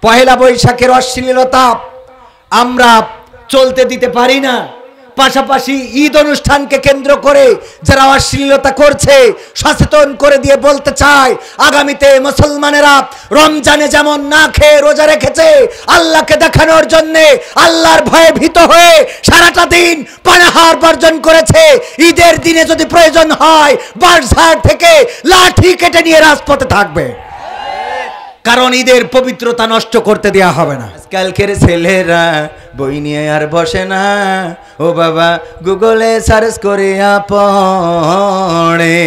পহেলা বৈশাখের অশ্লীলতা আমরা চলতে দিতে পারি না। পাশাপাশি ঈদ অনুষ্ঠানকে কেন্দ্র করে যারা অশ্লীলতা করছে সচেতন করে দিয়ে বলতে চায়, আগামীতে মুসলমানেরা রমজানে যেমন না খেয়ে রোজা রেখেছে আল্লাহকে দেখানোর জন্যে, আল্লাহর ভয়ে ভীত হয়ে সারাটা দিন পানাহার বর্জন করেছে, ঈদের দিনে যদি প্রয়োজন হয় বাঁশঝাড় থেকে লাঠি কেটে নিয়ে রাজপথে থাকবে, কারণ ঈদের পবিত্রতা নষ্ট করতে দেয়া হবে না। আজকালকের ছেলেরা বই নিয়ে আর বসে না, ও বাবা গুগলে সার্চ করে পড়ে।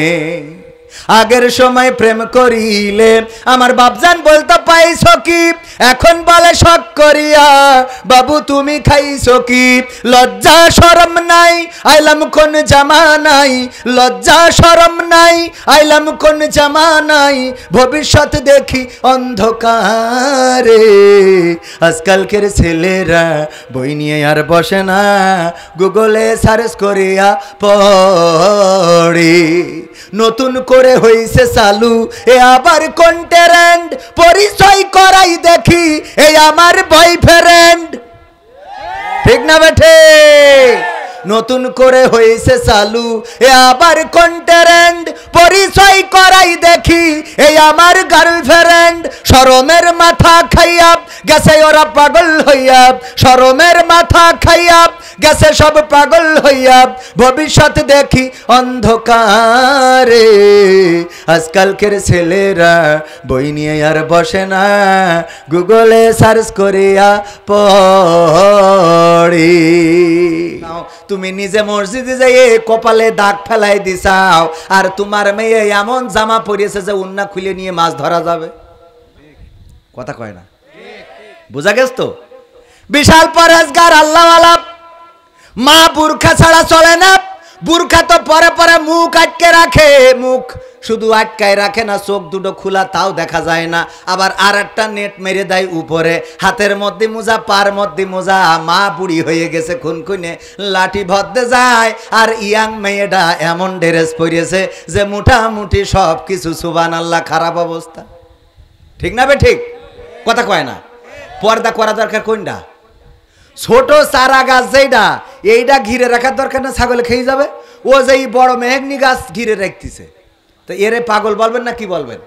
আগের সময় প্রেম করিলে আমার বাপজান বলতো পাইছো কি, এখন বলে শখ করিয়া বাবু তুমি খাইছো কি। লজ্জা শরম নাই আইলাম কোন জামানাই, লজ্জা শরম নাই আইলাম কোন জামানাই, ভবিষ্যৎ দেখি অন্ধকারে। আজকালকের ছেলেরা বই নিয়ে আর বসে না, গুগলে সার্চ করিয়া পড়ে। নতুন করে হইছে চালু এ আবার কোন ট্রেন্ড, পরিচয় করাই দেখি এই আমার বয়ফ্রেন্ড। ঠিক না বেঠে? নতুন করে হয়েছে চালু এ আবার কোন ট্রেন্ড, পরিচয় করাই দেখি এই আমার গার্লফ্রেন্ড। শরমের মাথা খাইয়া গেছে ওরা পাগল হইয়া, শরমের মাথা খাইয়া গেছে সব পাগল হইয়া, ভবিষ্যৎ দেখি অন্ধকারে। আজকালকের ছেলেরা বই নিয়ে আর বসে না, গুগলে সার্চ করিয়া পড়ে। তুমি নিজে মসজিদে যাইয়ে কপালে দাগ ফেলাই দিছাও, আর তোমার মেয়ে এমন জামা পরিয়েছে যে উন্না খুলে নিয়ে মাছ ধরা যাবে। কথা কয় না, বোঝা গেছ তো? বিশাল পরেশগার আল্লাহওয়ালা মা বুরখা ছাড়া চলে না, বুরখা তো পরে পরে মুখ আটকে রাখে, মুখ শুধু আটকায় রাখে না, চোখ দুটো খোলা তাও দেখা যায় না, আবার আর একটা নেট মেরে দেয় উপরে, হাতের মধ্যে মোজা পার মধ্যে মোজা। মা বুড়ি হয়ে গেছে খুনখুনে, লাঠি ভদ্দে যায়, আর ইয়াং মেয়েটা এমন ড্রেস পরিয়েছে যে মোটামুটি সব কিছু সুবহানাল্লাহ খারাপ অবস্থা। ঠিক না বে ঠিক? কথা কয় না? পর্দা করা দরকার কোনটা? ছোট চারা গাছ যেটা, এইটা ঘিরে রাখার দরকার না, ছাগলে খেয়ে যাবে। ও যে বড় মেহগনি গাছ ঘিরে রাখতেছে, তো এরে পাগল বলবেন না কি বলবেন?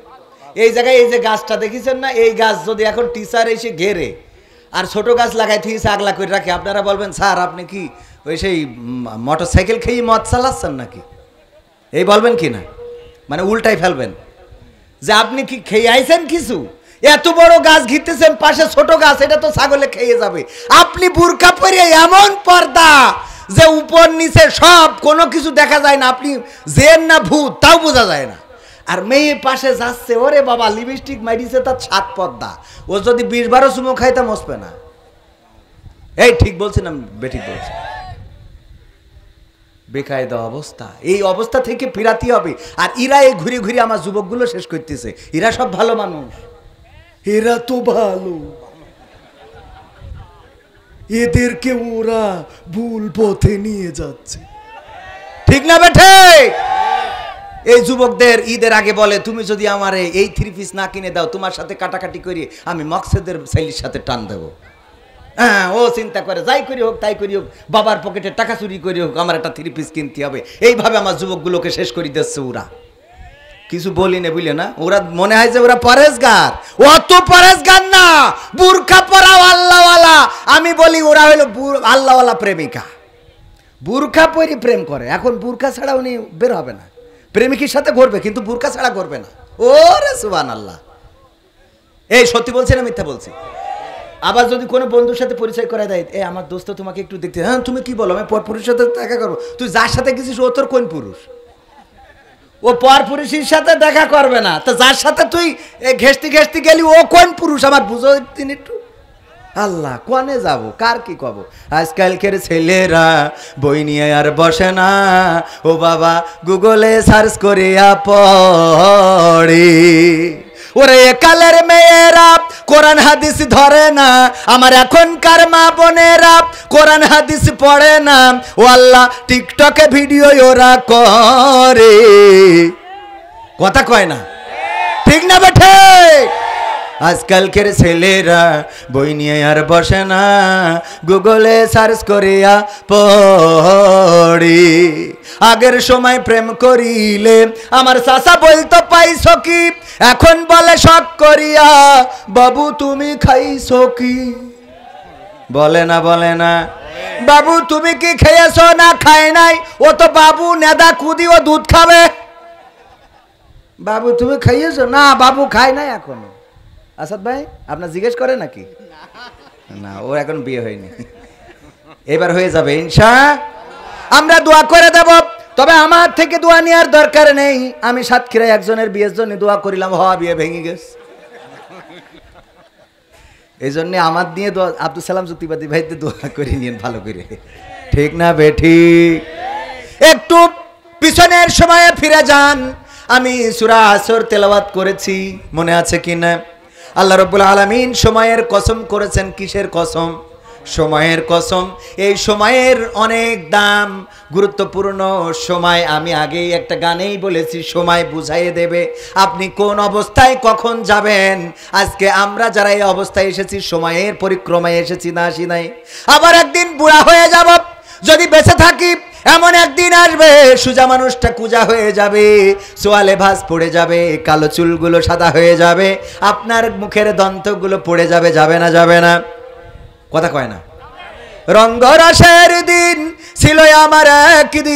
এই জায়গায় এই যে গাছটা দেখেছেন না, এই গাছ যদি এখন টিচার এসে ঘেরে আর ছোট গাছ লাগাই থিয়েছে আগলা করে রাখে, আপনারা বলবেন স্যার আপনি কি ওই সেই মোটর সাইকেল খেয়ে মদ চালাচ্ছেন নাকি? এই বলবেন কি না? মানে উল্টাই ফেলবেন যে আপনি কি খেয়ে আইছেন কিছু, এত বড় গাছ ঘিরতেছেন, পাশে ছোট গাছ, এটা তো ছাগলে খেয়ে যাবে। আপনি বুরকা পরে এমন পর্দা যে উপর নিচে সব কোনো কিছু দেখা যায় না, আপনি জেন না ভূত তাও বোঝা যায় না। আর মেয়ে পাশে যাচ্ছে, ওরে বাবা লিপস্টিক মারিছে তার 7 পর্দা, ও যদি 20-12 চুমো খাইতে মসবে না। এই ঠিক বলছেন? আমি বেঠিক বলছি? বেকায়দা অবস্থা, এই অবস্থা থেকে ফিরাতে হবে। আর এরা এই ঘুরে ঘুরে আমার যুবকগুলো শেষ করতেছে। এরা সব ভালো মানুষ, এরা তো ভালো, এদেরকে ওরা ভুল পথে নিয়ে যাচ্ছে। ঠিক না বেঠে? এই যুবকদের ঈদের আগে বলে তুমি যদি আমারে এই 3 পিস না কিনে দাও, তোমার সাথে কাটাকাটি করি আমি মকসেদের ছেলের সাথে টান দেবো। হ্যাঁ, ও চিন্তা করে যাই করি হোক তাই করি হোক, বাবার পকেটে টাকা চুরি করি হোক, আমার একটা 3 পিস কিনতে হবে। এইভাবে আমার যুবকগুলোকে শেষ করে দিচ্ছে ওরা। কিছু বলি না বুঝলে না, ওরা মনে হয় যে ওরা পরেশগার, অত পরেশগার না, বুরখা পরাও আল্লাহওয়ালা। আমি বলি ওরা হইলো আল্লাহওয়ালা প্রেমিকা, বুরখা পরি প্রেম করে। এখন বুরখা ছাড়া উনি বের হবে না, প্রেমিকের সাথে ঘুরবে কিন্তু বুরখা ছাড়া করবে না। ওরে সুবহানাল্লাহ! এই সত্যি বলছি না মিথ্যা বলছি? আবার যদি কোনো বন্ধুর সাথে পরিচয় করে দেয়, এ আমার দোস্ত তোমাকে একটু দেখতে, হ্যাঁ তুমি কি বলো, আমি পর পুরুষের সাথে দেখা করবো। তুই যার সাথে গেছিস ও তোর কোন পুরুষ? ও পর পুরুষের সাথে দেখা করবে না, তো যার সাথে তুই ঘেস্তি ঘেস্তি গেলি ও কোন পুরুষ আমার বুঝো তিনি একটু। আল্লাহ কোনে যাব, কার কি কব? আজকালকের ছেলেরা বই নিয়ে আর বসে না, ও বাবা গুগলে সার্চ করিয়া পড়ে। ওরে কালের মেয়েরা কোরআন হাদিস ধরে না, আমার এখনকার মা বোনেরা কোরআন হাদিস পড়ে না, ও আল্লাহ টিকটকে ভিডিও ওরা করে। কথা কয় না? ঠিক না বেঠে? আজকালকের ছেলেরা বই নিয়ে আর বসে না, গুগলে সার্চ করিয়া পড়ি। আগের সময় প্রেম করিলে আমার চাচা বলতো পাইছো কি, এখন বলে শখ করিয়া বাবু তুমি খাইছো কি? বলে না বলে না? বাবু তুমি কি খেয়েছো না খায় নাই? ও তো বাবু নেদা কুদি, ও দুধ খাবে। বাবু তুমি খাইয়েছো না? বাবু খায় নাই এখনো। আসাদ ভাই আপনার জিজ্ঞেস করে নাকি? না, ওর এখন বিয়ে হয়নি, এবার হয়ে যাবে ইনশাআল্লাহ। আমরা দোয়া করে দেব, তবে আমার থেকে দোয়া নেওয়ার দরকার নেই। আমি সাতক্ষীরায় একজনের বিয়ের জন্য দোয়া করিলাম, হওয়া বিয়ে ভেঙে গেছে। এই জন্য আমার দিয়ে দোয়া, আব্দুল সালাম যুক্তিবাদী ভাইতে দোয়া করে নিন ভালো করে, ঠিক না বেঠিক? একটু পিছনের সময়ে ফিরে যান। আমি সূরা আসর তেলাওয়াত করেছি, মনে আছে কিনা? আল্লাহ রাব্বুল আলামিন সময়ের কসম করেছেন। কিসের কসম? সময়ের কসম। এই সময়ের অনেক দাম, গুরুত্বপূর্ণ সময়। আমি আগেই একটা গানেই বলেছি, সময় বুঝাইয়ে দেবে আপনি কোন অবস্থায় কখন যাবেন। আজকে আমরা যারা এই অবস্থায় এসেছি, সময়ের পরিক্রমায় এসেছি, না আসি নাই? আবার একদিন বুড়া হয়ে যাব, যদি বেঁচে থাকি এমন একদিন আসবে সুজা মানুষটা কুজা হয়ে যাবে, সোয়ালে ভাঁজ পড়ে যাবে, কালো চুলগুলো সাদা হয়ে যাবে, আপনার মুখের দন্তগুলো পড়ে যাবে। যাবে না যাবে না? কথা কয় না? রঙ্গরসের দিন ছিল আমার একদিন,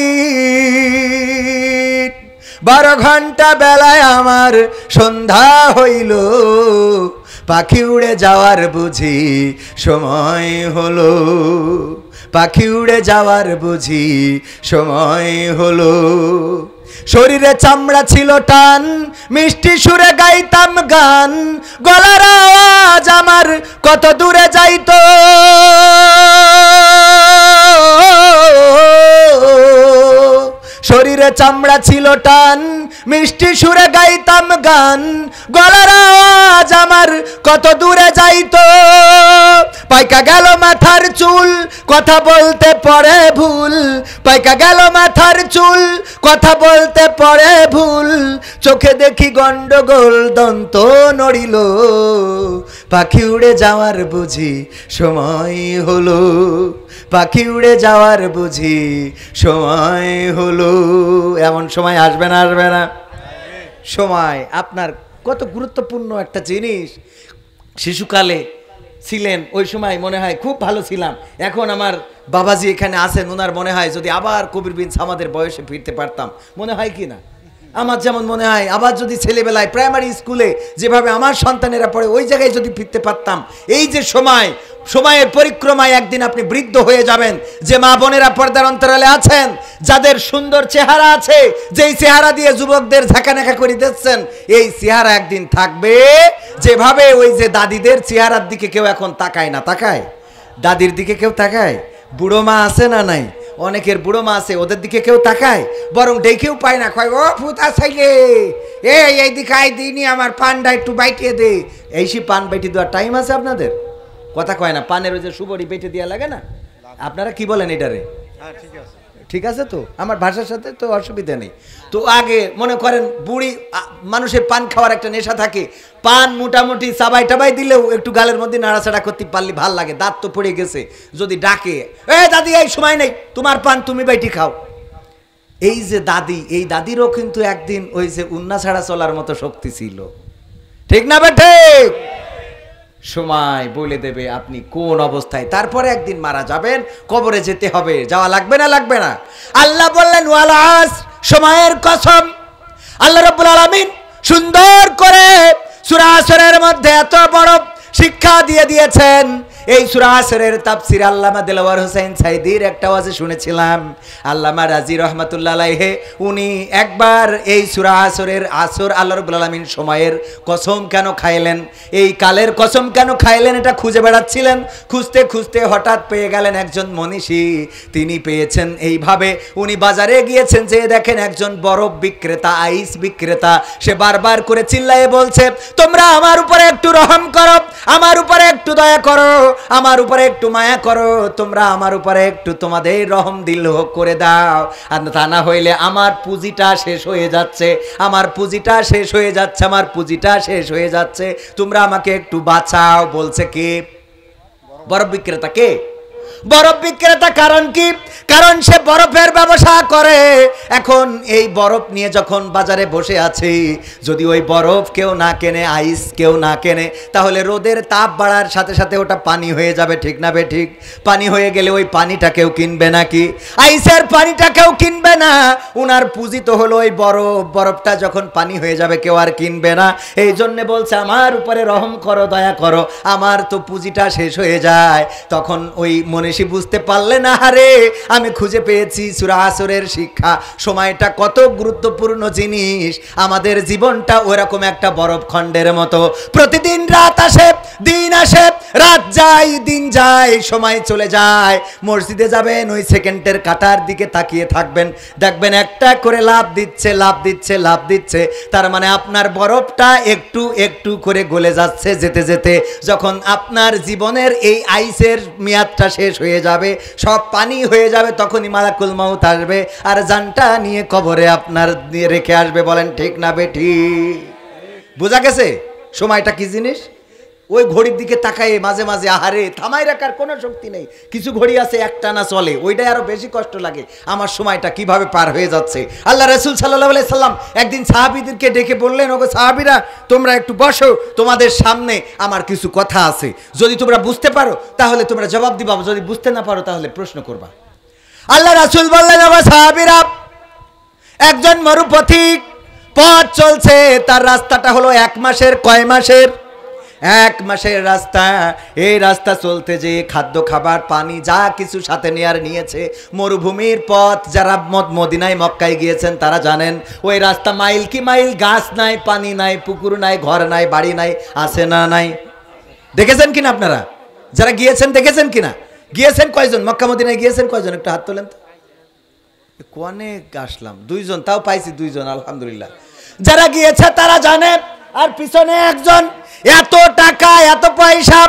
12 ঘন্টা বেলায় আমার সন্ধ্যা হইল, পাখি উড়ে যাওয়ার বুঝি সময় হলো, পাখি উড়ে যাওয়ার বুঝি সময় হলো। শরীরে চামড়া ছিল টান, মিষ্টি সুরে গাইতাম গান, গলার আওয়াজ আমার কত দূরে যাইতো, শরীরে চামড়া ছিল টান, মিষ্টি সুরে গাইতাম গান, গলার আওয়াজ আমার কত দূরে যাইতো। পাইকা গেল মাথার চুল, কথা বলতে পড়ে ভুল, পাইকা গেল মাথার চুল, কথা বলতে পড়ে ভুল, চোখে দেখি গন্ডগোল, দন্ত নড়িল, পাখি উড়ে যাওয়ার বুঝি সময় হলো, পাখি উড়ে যাওয়ার বুঝি সময় হলো। এমন সময় আসবে না আসবে না? সময় আপনার কত গুরুত্বপূর্ণ একটা জিনিস। শিশুকালে ছিলেন, ওই সময় মনে হয় খুব ভালো ছিলাম। এখন আমার বাবাজি এখানে আছেন, ওনার মনে হয় যদি আবার কবির বিন সামাদের বয়সে ফিরতে পারতাম, মনে হয় কি না? আমার যেমন মনে হয় আবার যদি ছেলেবেলায় প্রাইমারি স্কুলে যেভাবে আমার সন্তানেরা পড়ে ওই জায়গায় যদি ফিরতে পারতাম। এই যে সময়, সময়ের পরিক্রমায় একদিন আপনি বৃদ্ধ হয়ে যাবেন। যে মা বোনেরা পর্দার অন্তরালে আছেন, যাদের সুন্দর চেহারা আছে, যেই চেহারা দিয়ে যুবকদের ঝাঁকানাকা করে দিচ্ছেন, এই চেহারা একদিন থাকবে। যেভাবে ওই যে দাদিদের চেহারার দিকে কেউ এখন তাকায় না, তাকায়? দাদির দিকে কেউ তাকায়? বুড়ো মা আছে না নাই? অনেকের বুড়ো মা আছে, ওদের দিকে কেউ তাকায়? বরং দেখেও পায় না, কয় ও ফুতা চাইলে এই দিকে আই দিইনি, আমার পানটা একটু বাইটিয়ে দে। এইসি পান বাইটি দেওয়ার টাইম আছে আপনাদের? কথা কয় না। পানের ওই যে সুবরি বেটে দেওয়া লাগে না? আপনারা কি বলেন এটারে? ঠিক আছে তো, আমার ভাষার সাথে তো অসুবিধা নেই। তো আগে মনে করেন বুড়ি মানুষের পান খাওয়ার একটা নেশা থাকে, পান মোটামুটি চাবাই টাবাই দিলেও একটু গালের মধ্যে নাড়াচাড়া করতে পারলে ভাল লাগে। দাঁত তো পড়ে গেছে, যদি ডাকে এ দাদি এই সময় নেই, তোমার পান তুমি বাইটি খাও। এই যে দাদি, এই দাদিরও কিন্তু একদিন ওই যে উন্না ছাড়া চলার মতো শক্তি ছিল, ঠিক না বেটে? সময় বলে দেবে আপনি কোন অবস্থায়। তারপরে একদিন মারা যাবেন, কবরে যেতে হবে। যাওয়া লাগবে না লাগবে না? আল্লাহ বললেন ওয়াল আসর, সময়ের কসম। আল্লাহ রাব্বুল আলামিন সুন্দর করে সূরা আসরের মধ্যে এত বড় শিক্ষা দিয়ে দিয়েছেন। এই সূরা আসরের তাফসীর আল্লামা দেলাওয়ার হোসেন সাইদির একটা ওয়াজে শুনেছিলাম। আল্লামা রাজি রহমাতুল্লাহ আলাইহি উনি একবার এই সূরা আসরের আসর আল্লাহ রাব্বুল আলামিন সময়ের কসম কেন খাইলেন, এই কালের কসম কেন খাইলেন, এটা খুঁজে বেড়াচ্ছিলেন। খুঁজতে খুঁজতে হঠাৎ পেয়ে গেলেন একজন মনীষী। তিনি পেয়েছেন এইভাবে, উনি বাজারে গিয়েছেন, যে দেখেন একজন বরফ বিক্রেতা, আইস বিক্রেতা, সে বারবার করে চিল্লায়ে বলছে তোমরা আমার উপরে একটু রহম করো, আমার উপরে একটু দয়া করো, আমার উপরে একটু মায়া করো, তোমরা আমার উপরে একটু তোমাদের রহম দিল করে দাও, আর তা না হইলে আমার পুঁজিটা শেষ হয়ে যাচ্ছে, আমার পুঁজিটা শেষ হয়ে যাচ্ছে, আমার পুঁজিটা শেষ হয়ে যাচ্ছে, তোমরা আমাকে একটু বাঁচাও। বলছে কে? বরফ বিক্রেতা। কে? বরফ বিক্রেতা। কারণ কি? কারণ সে বরফের ব্যবসা করে। এখন এই বরফ নিয়ে যখন বাজারে বসে আছে, যদি ওই বরফ কেউ না কেনে, আইস কেউ না কেনে, তাহলে রোদের তাপ বাড়ার সাথে সাথে ওটা পানি হয়ে যাবে, ঠিক না বে ঠিক? পানি হয়ে গেলে ওই পানিটা কেউ কিনবে নাকি? আইসের পানিটা কেউ কিনবে না। উনার পুঁজি তো হলো ওই বরফ, বরফটা যখন পানি হয়ে যাবে কেউ আর কিনবে না। এই জন্যে বলছে আমার উপরে রহম করো, দয়া করো, আমার তো পুঁজিটা শেষ হয়ে যায়। তখন ওই মনীষী বুঝতে পারলেন, আরে আমি খুঁজে পেয়েছি সূরা আসরের শিক্ষা, সময়টা কত গুরুত্বপূর্ণ জিনিস। আমাদের জীবনটা ওরকম একটা বরফ খণ্ডের মতো, প্রতিদিন রাত আসে দিন আসে, রাত যায় দিন যায়, সময় চলে যায়। মসজিদে যাবেন, ওই সেকেন্ডের কাটার দিকে তাকিয়ে থাকবেন, দেখবেন একটা করে লাভ দিচ্ছে, লাভ দিচ্ছে, লাভ দিচ্ছে। তার মানে আপনার বরফটা একটু একটু করে গলে যাচ্ছে যেতে যেতে। যখন আপনার জীবনের এই আইসের মেয়াদটা শেষ হয়ে যাবে, সব পানি হয়ে যাবে, তখনই মালাকুল মাউত আসবে আর জানটা নিয়ে কবরে আপনার দিয়ে রেখে আসবে। বলেন ঠিক না বেঠি? বোঝা গেছে সময়টা কি জিনিস? ওই ঘড়ির দিকে তাকায় মাঝে মাঝে আহারে থামাই রাখার কোনো শক্তি নেই। কিছু ঘড়ি আছে একটানা চলে, ওইটাই আরো বেশি কষ্ট লাগে, আমার সময়টা কিভাবে পার হয়ে যাচ্ছে। আল্লাহ রাসূল সাল্লাল্লাহু আলাইহি সাল্লাম একদিন সাহাবীদেরকে ডেকে বললেন, ওগো সাহাবীরা, তোমরা একটু বসো, তোমাদের সামনে আমার কিছু কথা আছে, যদি তোমরা বুঝতে পারো তাহলে তোমরা জবাব দিবা, যদি বুঝতে না পারো তাহলে প্রশ্ন করবা। আল্লাহ রাসূল বললেন, ওগো সাহাবীরা, একজন মরুপথিক পথ চলছে, তার রাস্তাটা হলো 1 মাসের। কয় মাসের? 1 মাসের রাস্তা। এই রাস্তা চলতে যে খাদ্য খাবার পানি যা কিছু সাথে নেয়ার নিয়েছে। মরুভূমির পথ, যারা মদিনায় মক্কায় গিয়েছেন তারা জানেন, ওই রাস্তা মাইল কি মাইল, গাছ নাই, পানি নাই, পুকুর নাই, ঘর নাই, বাড়ি নাই, আছে না নাই? দেখেছেন কিনা আপনারা? যারা গিয়েছেন দেখেছেন কিনা? গিয়েছেন কয়জন? মক্কা মদিনায় গিয়েছেন কয়জন? একটু হাত তোলেন তো। অনেক আসলাম, 2 জন, তাও পাইছি 2 জন, আলহামদুলিল্লাহ। যারা গিয়েছে তারা জানে। আর পিছনে একজন। এত টাকা এত পয়সা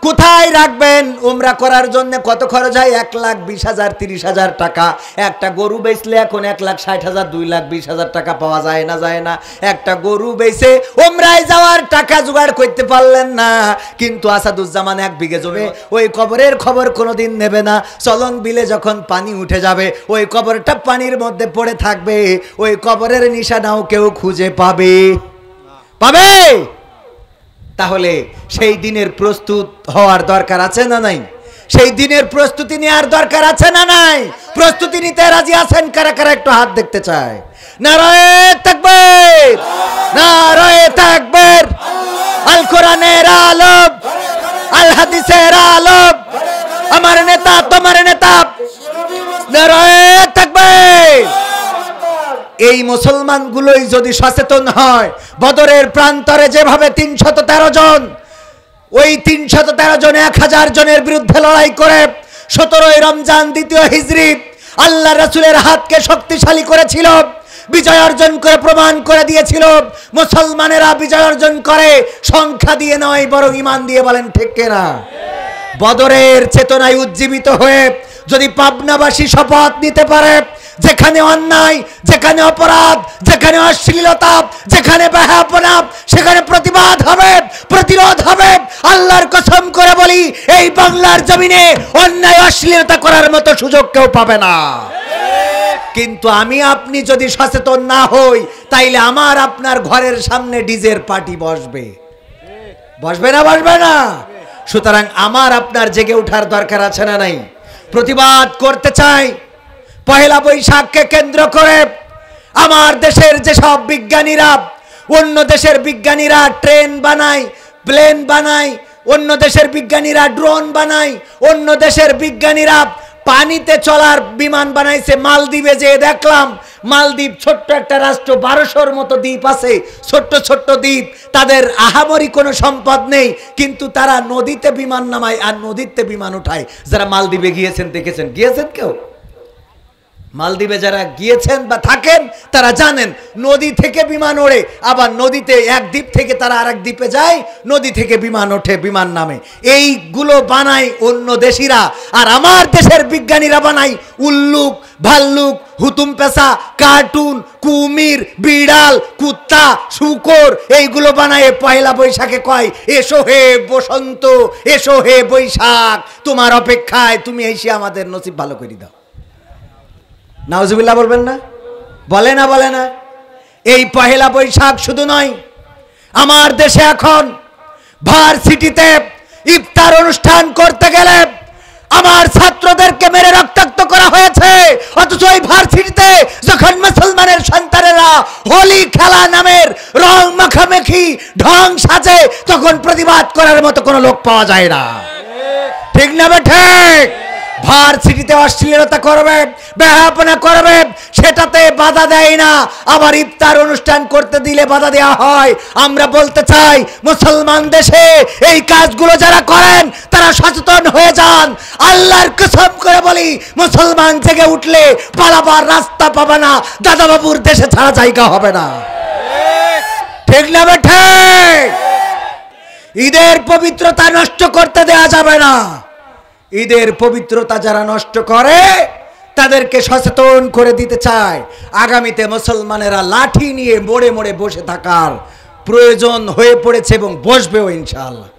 কোথায় রাখবেন? উমরা করার জন্য কত খরচ হয়? 1,20,000 30,000 টাকা। একটা গরু বেচলে এখন 1,60,000 2,20,000 টাকা পাওয়া যায় না? যায় না? একটা গরু বেচে উমরায় যাওয়ার টাকা জোগাড় করতে পারলেন না। কিন্তু আসাদুজ্জামান 1 বিঘে জমি, ওই কবরের খবর কোনোদিন নেবে না। চলন বিলে যখন পানি উঠে যাবে, ওই কবরটা পানির মধ্যে পড়ে থাকবে, ওই কবরের নিশানাও কেউ খুঁজে পাবে? পাবে? তাহলে সেই দিনের প্রস্তুত হওয়ার দরকার আছে না নাই? সেই দিনের প্রস্তুতি নেওয়ার দরকার আছে না নাই? প্রস্তুতি নিতে রাজি আছেন কারা কারা? একটু হাত দেখতে চাই। নারায়ে তাকবীর, নারায়ে তাকবীর। আল কোরআনের আলো, আল হাদিসের আলো, আমার নেতা তোমার নেতা, নারায়ে তাকবীর। এই মুসলমানগুলোই যদি সচেতন হয়, বদরের প্রান্তরে যেভাবে 313 জন, ওই 313 জন 1000 জনের বিরুদ্ধে লড়াই করে 17ই রমজান 2য় হিজরি আল্লাহ রাসূলের হাতকে শক্তিশালী করেছিল, বিজয় অর্জন করে প্রমাণ করে দিয়েছিল। মুসলমানেরা বিজয় অর্জন করে সংখ্যা দিয়ে নয়, বরং ঈমান দিয়ে। বলেন ঠিক কিনা? বদরের চেতনায় উজ্জীবিত হয়ে যদি পাবনাবাসী শপথ নিতে পারে, যেখানে অন্যায়, যেখানে অপরাধ, যেখানে অশ্লীলতা, যেখানে বেহায়াপনা, সেখানে প্রতিবাদ হবে, প্রতিরোধ হবে। আল্লাহর কসম করে বলি, এই বাংলার জমিনে অন্যায় অশ্লীলতা করার মতো সুযোগ কেউ পাবে না। কিন্তু আমি আপনি যদি সচেতন না হই, তাইলে আমার আপনার ঘরের সামনে ডিজের পার্টি বসবে। বসবে না? বসবে না? সুতরাং আমার আপনার জেগে ওঠার দরকার আছে না নাই? প্রতিবাদ করতে চাই। পহেলা বৈশাখকে কেন্দ্র করে আমার দেশের যেসব বিজ্ঞানীরা, অন্য দেশের বিজ্ঞানীরা ট্রেন বানায়, প্লেন বানায়, অন্য দেশের বিজ্ঞানীরা ড্রোন বানায়, অন্য দেশের বিজ্ঞানীরা পানিতে চলার বিমান বানাইছে। মালদ্বীপে যে দেখলাম, মালদ্বীপ ছোট্ট একটা রাষ্ট্র, 1200-র মতো দ্বীপ আছে, ছোট্ট ছোট্ট দ্বীপ, তাদের আহামরি কোনো সম্পদ নেই, কিন্তু তারা নদীতে বিমান নামায় আর নদীতে বিমান উঠায়। যারা মালদ্বীপে গিয়েছেন দেখেছেন? গিয়েছেন কেউ? মালদ্বীপে যারা গিয়েছেন বা থাকেন তারা জানেন নদী থেকে বিমান ওড়ে, আবার নদীতে এক দ্বীপ থেকে তারা আরেক দ্বীপে যায়, নদী থেকে বিমান ওঠে, বিমান নামে। এইগুলো বানায় অন্য দেশিরা, আর আমার দেশের বিজ্ঞানীরা বানায় উল্লুক, ভাল্লুক, হুতুম পেশা, কার্টুন, কুমির, বিড়াল, কুত্তা, শূকর, এইগুলো বানায় পয়লা বৈশাখে কয় এসো হে বসন্ত, এসো হে বৈশাখ, তোমার অপেক্ষায়, তুমি এসে আমাদের নসিব ভালো করে দাও। নাউজুবিল্লাহ বলবেন না? বলে না, বলে না? এই পহেলা বৈশাখ শুধু নয়, আমার দেশে এখন ভার্সিটিতে ইফতার অনুষ্ঠান করতে গেলে আমার ছাত্রদেরকে মেরে রক্তাক্ত করা হয়েছে, অথচ ওই ভার্সিটিতে যখন মুসলমানের সন্তানেরা হোলি খেলা নামের রং মাখামাখি ঢং সাজে, তখন প্রতিবাদ করার মতো কোনো লোক পাওয়া যায় না। ঠিক না বেঠে? ভার্সিটিতে অশ্লীলতা করবে, বেহায়াপনা করবে, সেটাতে বাধা দেয় না, আবার ইফতার অনুষ্ঠান করতে দিলে বাধা দেওয়া হয়। আমরা বলতে চাই, মুসলমান দেশে এই কাজগুলো যারা করেন তারা সচেতন হয়ে যান। আল্লাহর কসম করে বলি, মুসলমান জেগে উঠলে পালাবার রাস্তা পাবে না, দাদা বাবুর দেশে ছাড়া জায়গা হবে না। ঠিক না বেঠে? ঈদের পবিত্রতা নষ্ট করতে দেওয়া যাবে না। ঈদের পবিত্রতা যারা নষ্ট করে তাদেরকে সচেতন করে দিতে চায়। আগামীতে মুসলমানেরা লাঠি নিয়ে মোড়ে মোড়ে বসে থাকার প্রয়োজন হয়ে পড়েছে এবং বসবেও ইনশাআল্লাহ।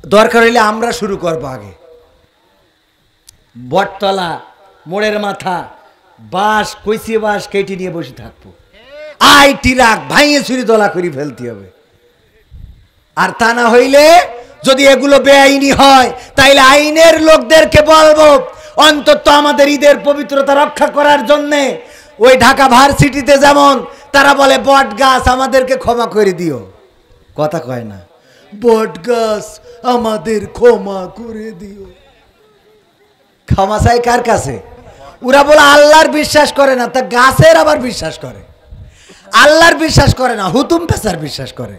দরকার হইলে আমরা শুরু করব, আগে বটতলা, মোড়ের মাথা, বাঁশ, কইসি বাঁশ কেটে নিয়ে বসে থাকবো, আই টিরাক ভাইয়ে ছুরি দলা করে ফেলতে হবে। আর তা না হইলে, যদি এগুলো বেআইনি হয়, তাইলে আইনের লোকদেরকে বলবো অন্তত আমাদের ঈদের পবিত্রতা রক্ষা করার জন্যে। ওই ঢাকা ভার্সিটিতে যেমন তারা বলে বট গাছ আমাদেরকে ক্ষমা করে দিও, কথা কয় না, বট গাছ আমাদের ক্ষমা করে দিও। ক্ষমা চাই কার কাছে? ওরা বলে আল্লাহর বিশ্বাস করে না, তা গাছের আবার বিশ্বাস করে। আল্লাহর বিশ্বাস করে না, হুতুম পেশার বিশ্বাস করে।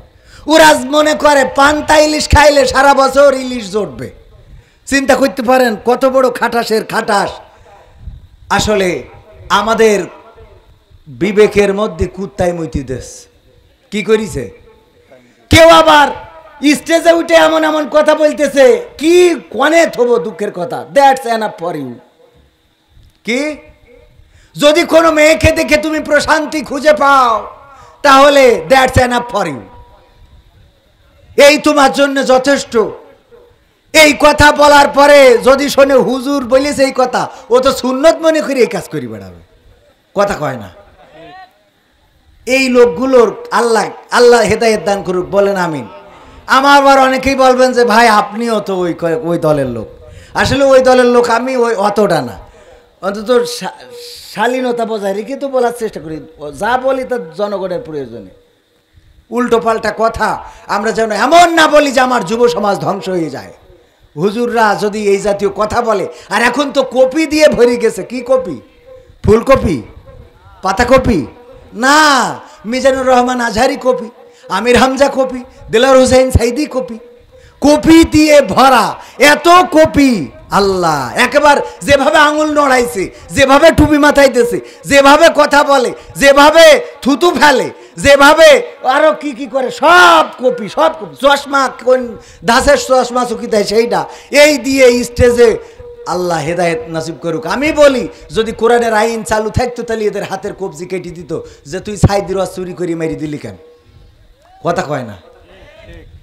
ওরা মনে করে পান্তা ইলিশ খাইলে সারা বছর ইলিশ জুটবে। চিন্তা করতে পারেন কত বড় খাটাসের খাটাস। আসলে আমাদের বিবেকের মধ্যে কুত্তায় মইতি দেশ কি করিছে। কেউ আবার স্টেজে উঠে এমন এমন কথা বলতেছে, কি কনে থব দুঃখের কথা, দ্যাটস এনাফ ফর ইউ। কি যদি কোনো মেয়েকে দেখে তুমি প্রশান্তি খুঁজে পাও, তাহলে দ্যাটস এনাফ ফর ইউ, এই তোমার জন্য যথেষ্ট। এই কথা বলার পরে যদি শোনে হুজুর বলেছে এই কথা, ও তো সুন্নত মনে করে এই কাজ করি বেড়াবে, কথা কয় না। এই লোকগুলোর আল্লাহ আল্লাহ হেদায়েত দান করুক, বলেন আমিন। আমার আবার অনেকেই বলবেন যে ভাই আপনিও তো ওই দলের লোক। আসলে ওই দলের লোক আমি ওই অতটা না, অন্তত শালীনতা বজায় রেখে তো বলার চেষ্টা করি, যা বলি তার জনগণের প্রয়োজনে। উল্টো পাল্টা কথা আমরা যেন এমন না বলি যে আমার যুব সমাজ ধ্বংস হয়ে যায়। হুজুররা যদি এই জাতীয় কথা বলে, আর এখন তো কপি দিয়ে ভরে গেছে। কি কপি? ফুলকপি, পাতাকপি না, মিজানুর রহমান আজহারি কপি, আমির হামজা কপি, দেলার হোসেন সাইদি কপি, কপি দিয়ে ভরা। এত কপি, আল্লাহ একেবার যেভাবে আঙুল নড়াইছে, যেভাবে টুপি মাথায় দিয়েছে, যেভাবে কথা বলে, যেভাবে থুতু ফেলে, যেভাবে আরো কি কি করে, সব কপি, সব কপি। চশমা, কোন দাসের চশমা চুকি দেয় সেইটা, এই দিয়ে স্টেজে। আল্লাহ হেদায়েত নসিব করুক। আমি বলি যদি কোরআনের আইন চালু থাকতো তাহলে এদের হাতের কবজি কেটে দিত, যে তুই সাইদির ওয়াজ চুরি করে মেরি দিলি কেন, কথা কয় না।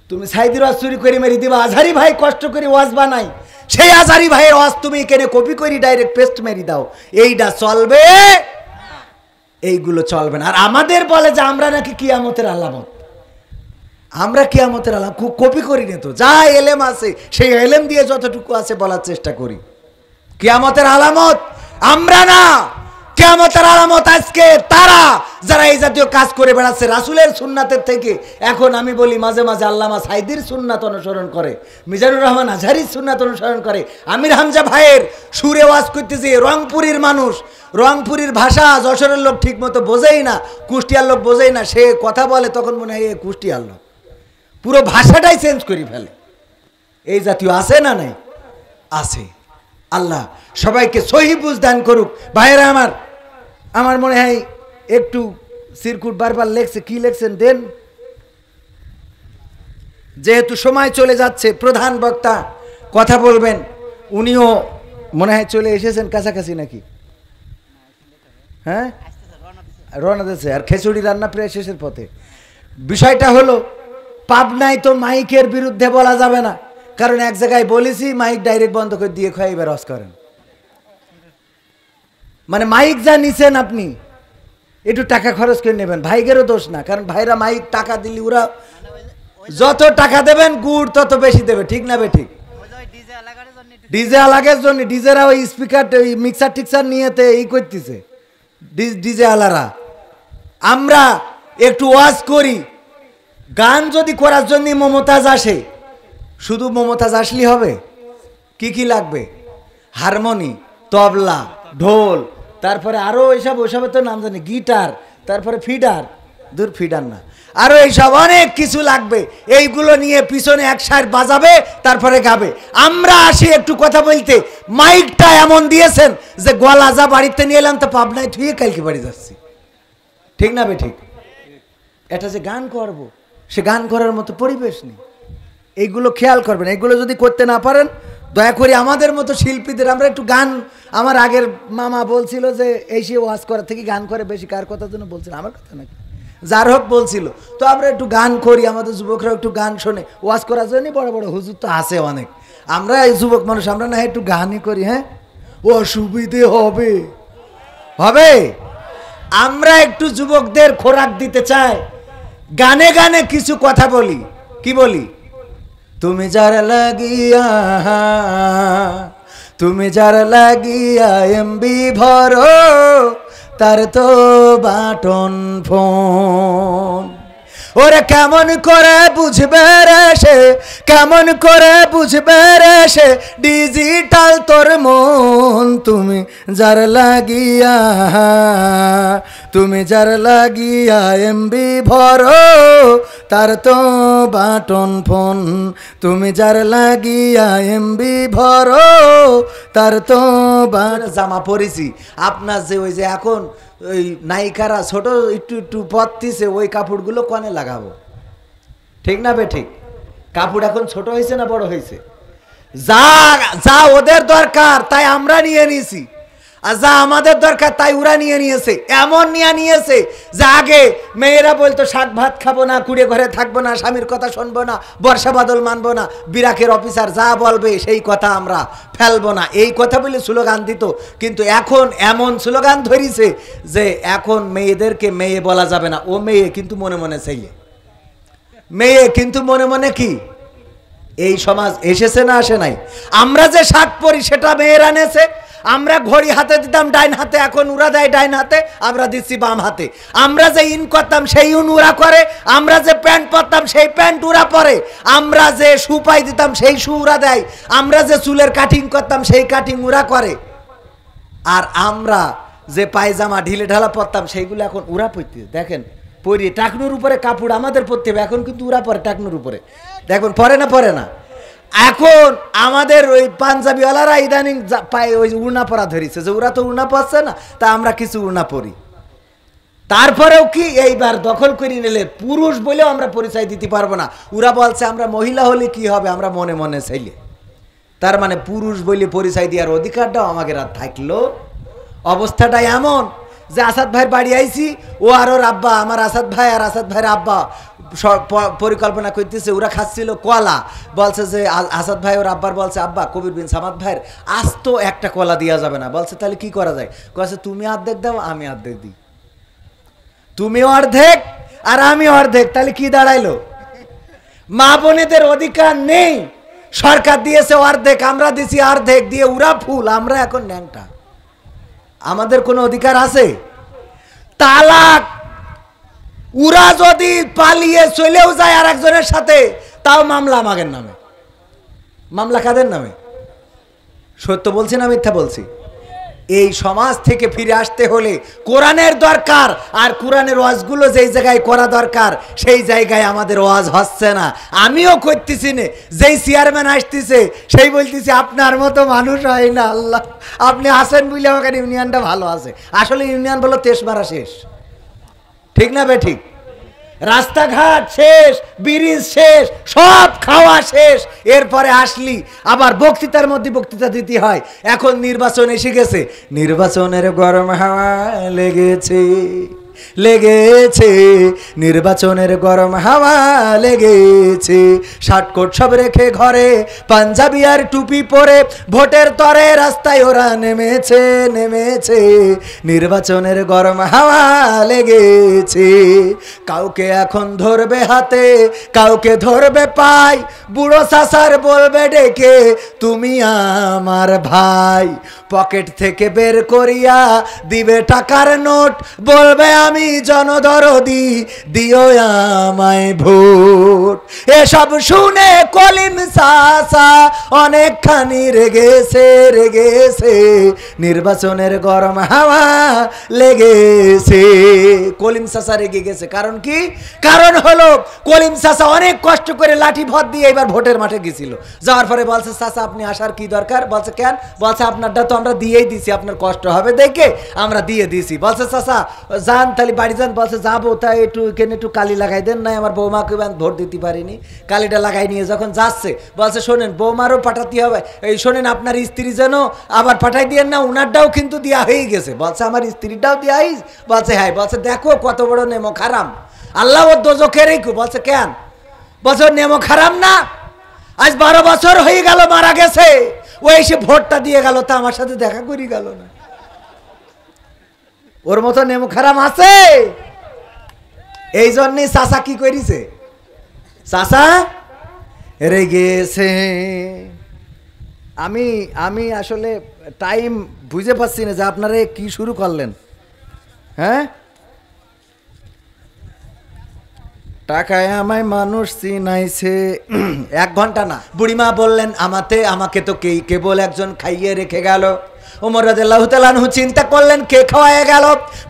তুমি সাইদির ওয়াজ চুরি করে মেরি দিবা, আজহারি ভাই কষ্ট করে ওয়াজ বানাই, সেই আজহারি ভাইয়ের ওয়াজ তুমি কেনে কপি করি ডাইরেক্ট পেস্ট মেরি দাও, এইটা চলবে? এইগুলো চলবে না। আর আমাদের বলে যে আমরা নাকি কিয়ামতের আলামত। আমরা কিয়ামতের আলামত কপি করি না তো, যা এলেম আছে সেই এলেম দিয়ে যতটুকু আছে বলার চেষ্টা করি। কিয়ামতের আলামত আমরা না, কিয়ামতের আলামত আজকে তারা যারা এই জাতীয় কাজ করে বেড়াচ্ছে রাসূলের সুন্নাতের থেকে। এখন আমি বলি মাঝে মাঝে আল্লামা সাইদির সুন্নাত অনুসরণ করে, মিজানুর রহমান আজহারির সুন্নাত অনুসরণ করে, আমির হামজা ভাইয়ের সুরে ওয়াজ করতেছে। রংপুরের মানুষ, রংপুরের ভাষা যশোরের লোক ঠিক মতো বোঝেই না, কুষ্টিয়ার লোক বোঝেই না, সে কথা বলে তখন মনে হয় এ কুষ্টিয়ার লোক, পুরো ভাষাটাই চেঞ্জ করে ফেলে। এই জাতীয় আছে না নাই? আছে। আল্লাহ সবাইকে সহি বুঝ দান করুক। ভাইয়েরা আমার মনে হয় একটু সিরকুট বারবার লেখছে, কি লেখছেন দেন। যেহেতু সময় চলে যাচ্ছে, প্রধান বক্তা কথা বলবেন, উনিও মনে হয় চলে এসেছেন কাছাকাছি নাকি? হ্যাঁ, রওনা দিয়েছে, আর খিচুড়ি রান্না প্রায় শেষের পথে। বিষয়টা হলো, পাবনায় তো মাইকের বিরুদ্ধে বলা যাবে না, কারণ এক জায়গায় বলেছি মাইক ডাইরেক্ট বন্ধ করে দিয়ে খাইবে রস করেন। মানে মাইক যা নিছেন আপনি একটু টাকা খরচ করে নেবেন, ভাইগেরও দোষ না, কারণ ভাইরা মাইক টাকা দিলে ওরা যত টাকা দেবেন গুড় তত বেশি দেবে, ঠিক না বে ঠিক? ডিজে আলাগের জন্য ডিজেরা ওই স্পিকার ওই মিক্সার টিক্সার নিয়েতে এই করতেছে ডিজে আলারা। আমরা একটু ওয়াজ করি, গান যদি করার জন্য মমতাজ আসে, শুধু মমতাজ আসলেই হবে? কি কি লাগবে? হারমোনি, তবলা, ঢোল, তারপরে আরো ওইসবের তো নাম জানি, গিটার, তারপরে ফিডার, দূর ফিডার না, আরো এইসব অনেক কিছু লাগবে। এইগুলো নিয়ে পিছনে এক সাইড বাজাবে, তারপরে গাবে। আমরা আসি একটু কথা বলতে, মাইকটা এমন দিয়েছেন যে গলা যা বাড়িতে নিয়ে এলাম তো পাবনায় থুয়ে কালকে বাড়ি যাচ্ছি, ঠিক না বে ঠিক? এটা যে গান করব, সে গান করার মতো পরিবেশ নেই। এইগুলো খেয়াল করবেন। এইগুলো যদি করতে না পারেন, দয়া করে আমাদের মতো শিল্পীদের আমরা একটু গান, আমার আগের মামা বলছিল যে এই সে ওয়াজ করার থেকে গান করে বেশি, কার কথার জন্য বলছিল? আমার কথা নাকি, যার হোক বলছিল। তো আমরা একটু গান করি, আমাদের যুবকরা একটু গান শোনে, ওয়াজ করার জন্য বড় বড় হুজুর তো আছে অনেক, আমরা এই যুবক মানুষ আমরা না একটু গানই করি। হ্যাঁ, অসুবিধে হবে হবে। আমরা একটু যুবকদের খোরাক দিতে চাই, গানে গানে কিছু কথা বলি। কি বলি? তুমি যার লাগিয়া এমবি ভরো, তার তো বাটন ফোন। ওরে কেমন করে বুঝবে রে সে, কেমন করে বুঝবে রে সে, ডিজিটাল তোর মন। তুমি যার লাগিয়া এমবি ভরো, তার তো বাটন ফোন। তুমি যার লাগিয়া এমবি ভরো, তার তো জামা পরেছি আপনার যে ওই যে এখন ওই নায়িকারা ছোট একটু একটু পরতিছে, ওই কাপড়গুলো কনে লাগাবো, ঠিক না বে ঠিক? কাপড় এখন ছোট হয়েছে না বড় হয়েছে? যা যা ওদের দরকার তাই আমরা নিয়ে নিয়েছি, আর যা আমাদের দরকার তাই ওরা নিয়ে নিয়েছে। এমন নিয়েছে যে আগে মেয়েরা বলতো শাক ভাত খাবো না, কুড়ে ঘরে থাকবো না, স্বামীর কথা শুনবো না, বর্ষা বাদল মানবো না, বিরাকের অফিসার যা বলবে সেই কথা আমরা ফেলবো না, এই কথা বলে স্লোগান দিত। কিন্তু এখন এমন স্লোগান ধরিছে যে এখন মেয়েদেরকে মেয়ে বলা যাবে না, ও মেয়ে কিন্তু মনে মনে ছেলে, মেয়ে কিন্তু মনে মনে কি? এই সমাজ এসেছে না আসে নাই? আমরা যে শাক পরি সেটা মেয়েরা নেছে। আমরা ঘড়ি হাতে দিতাম ডাইন হাতে, এখন ওরা দেয় ডাইন হাতে, আমরা দিচ্ছি বাম হাতে। আমরা যে ইন করতাম সেই ইন ওরা করে, আমরা যে প্যান্ট পরতাম সেই প্যান্ট ওরা পরে, আমরা যে শু পাই দিতাম সেই শু ওরা দেয়, আমরা যে চুলের কাটিং করতাম সেই কাটিং ওরা করে, আর আমরা যে পায়জামা ঢিলে ঢালা পরতাম সেইগুলো এখন ওরা পরতে। দেখেন পরি টাকনুর উপরে কাপড় আমাদের পরতে হবে, এখন কিন্তু ওরা পরে টাকনুর উপরে। দেখুন পরে না। এখন আমাদের ওই পাঞ্জাবিওয়ালারা ইদানিং পায়ে ওই উড়না পরা ধরেছে, যে ওরা তো উড়না পরছে না, তা আমরা কিছু উড়না পরি। তারপরেও কি এইবার দখল করে নিলে পুরুষ বলেও আমরা পরিচয় দিতে পারবো না। ওরা বলছে আমরা মহিলা হলে কি হবে, আমরা মনে মনে চাইলে। তার মানে পুরুষ বলে পরিচয় দেওয়ার অধিকারটাও আমাদের আর থাকলো। অবস্থাটা এমন যে আসাদ ভাইয়ের বাড়ি আইছি, ও আর ওর আব্বা, আমার আসাদ ভাই আর আসাদ ভাইয়ের আব্বা পরিকল্পনা করতেছে, ওরা খাচ্ছিল কলা, বলছে যে আসাদ ভাই ওর আব্বার বলছে, আব্বা কবির বিন সামাদ ভাইয়ের আজ তো একটা কলা দেওয়া যাবে না। বলছে তাহলে কি করা যায়? বলছে তুমি অর্ধেক দাও, আমি অর্ধেক দিই। তুমি অর্ধেক আর আমি অর্ধেক, তাহলে কি দাঁড়াইলো? মা বোনেদের অধিকার নেই, সরকার দিয়েছে অর্ধেক, আমরা দিছি অর্ধেক, দিয়ে উড়া ফুল, আমরা এখন ন্যাংটা। আমাদের কোনো অধিকার আছে? তালাক উরা যদি পালিয়ে চলেও যায় আর একজনের সাথে, তাও মামলা আমাদের নামে। মামলা কাদের নামে? সত্য বলছি না মিথ্যা বলছি? এই সমাজ থেকে ফিরে আসতে হলে কোরআনের দরকার, আর কোরআনের ওয়াজগুলো যেই জায়গায় করা দরকার সেই জায়গায় আমাদের ওয়াজ হচ্ছে না। আমিও করতেছি না, যেই চেয়ারম্যান আসতেছে সেই বলতেছি আপনার মতো মানুষ হয় না আল্লাহ, আপনি আসেন বলে আমাকে ইউনিয়নটা ভালো আছে। আসলে ইউনিয়ন বলো তেস মারা শেষ, ঠিক না বে ঠিক? রাস্তাঘাট শেষ, ব্রিজ শেষ, সব খাওয়া শেষ, এরপরে আসলি আবার বক্তৃতার মধ্যে বক্তৃতা দিতে হয়। এখন নির্বাচন এসে গেছে, নির্বাচনের গরম হাওয়া লেগেছে লেগেছে, নির্বাচনের গরম হাওয়া লেগেছে, শার্টকোট সব রেখে ঘরে পাঞ্জাবি আর টুপি পরে ভোটের তরে রাস্তায় ওরা নেমেছে নেমেছে, নির্বাচনের গরম হাওয়া লেগেছে। কাউকে এখন ধরবে হাতে, কাউকে ধরবে পাই, বুড়ো চাচার বলবে ডেকে তুমি আমার ভাই, পকেট থেকে বের করিয়া দিবে টাকার নোট, বলবে আমি জনদরদি দিও আমায় ভোট। এসব শুনে কলিম চাচা অনেকখানি রেগেছে রেগেছে, নির্বাচনের গরম হাওয়া লেগেছে। কলিম চাচা রেগে গেছে, কারণ কি? কারণ হলো কলিম চাচা অনেক কষ্ট করে লাঠি ভর দিয়ে এবার ভোটের মাঠে গেছিল। যাওয়ার পরে বলছে চাচা আপনি আসার কি দরকার? বলছে কেন? বলছে আপনারটা তো আমরা দিয়েই দিছি, আপনার কষ্ট হবে দেখে আমরা দিয়ে দিছি। বলছে চাচা যান তাহলে বাড়ি যান। বলছে যাবো, তাই একটু এখানে একটু কালি লাগাই দেন, নাই আমার বৌমাকে ভোট দিতে পারিনি, কালিটা লাগাই নিয়ে যখন যাচ্ছে বলছে শোনেন বৌমারও পাঠাতে হবে, এই শোনেন আপনার স্ত্রী যেন আবার পাঠাই দিয়েন না, উনারটাও কিন্তু দেওয়া হয়ে গেছে। বলছে আমার স্ত্রীটাও দেওয়া হয়েছে? বলছে হ্যাঁ। বলছে দেখো কত বড় নেমো খারাম, আল্লাহ ও দোজখে রেখো। বলছে কেন? বলছে নেমো খারাম না, আজ 12 বছর হয়ে গেল মারা গেছে, ও এসে ভোটটা দিয়ে গেল, তা আমার সাথে দেখা করি গেল না। ওর মতো নেমো খারাম আছে? এই জন্যই চাচা কি করিছে, চাচা রেগেছে। আমি আসলে টাইম বুঝে পাচ্ছি না যে আপনারা কি শুরু করলেন। হ্যাঁ, টাকায় আমায় মানুষ চিনাইছে। 1 ঘন্টা না, বুড়িমা বললেন আমাকে তো কেবল একজন খাইয়ে রেখে গেল। ওমর রাদিয়াল্লাহু তাআলা আনহু চিন্তা করলেন কে খাওয়ায় গেল।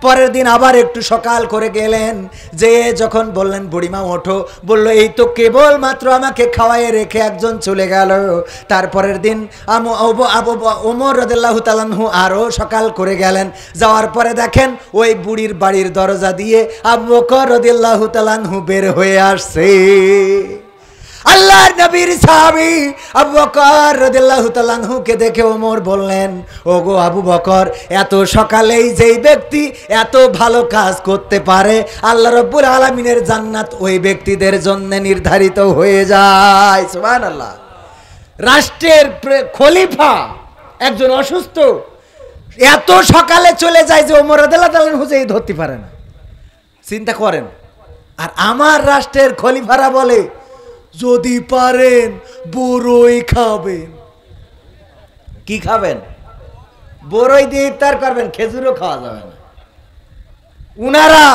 পরের দিন আবার একটু সকাল করে গেলেন, যে যখন বললেন বুড়িমা ওঠো, বলল এই তো কেবল মাত্র আমাকে খাওয়ায় রেখে একজন চলে গেল। তারপরের দিন ওমর রাদিয়াল্লাহু তাআলা আনহু আরও সকাল করে গেলেন, যাওয়ার পরে দেখেন ওই বুড়ির বাড়ির দরজা দিয়ে আবু বকর রাদিয়াল্লাহু তাআলা আনহু বের হয়ে আসছে। আল্লাহর নবীর সাহাবী আবু বকর রাদিয়াল্লাহু তাআলা আনহুকে দেখে ওমর বললেন, ওগো আবু বকর, এত সকালেই যেই ব্যক্তি এত ভালো কাজ করতে পারে, আল্লাহ রাব্বুল আলামিনের জান্নাত ওই ব্যক্তিদের জন্য নির্ধারিত হয়ে যায়। সুবহানাল্লাহ। রাষ্ট্রের খলিফা একজন অসুস্থ, এত সকালে চলে যায় যে ওমর রাদিয়াল্লাহু তাআলা আনহু যেই ধরতে পারে না। চিন্তা করেন। আর আমার রাষ্ট্রের খলিফারা বলে যদি পারেন বড়ই খাবেন। কি খাবেন? বড়ই দিয়ে ইফতার করবেন, খেজুরও খাওয়া যাবে না। উনারা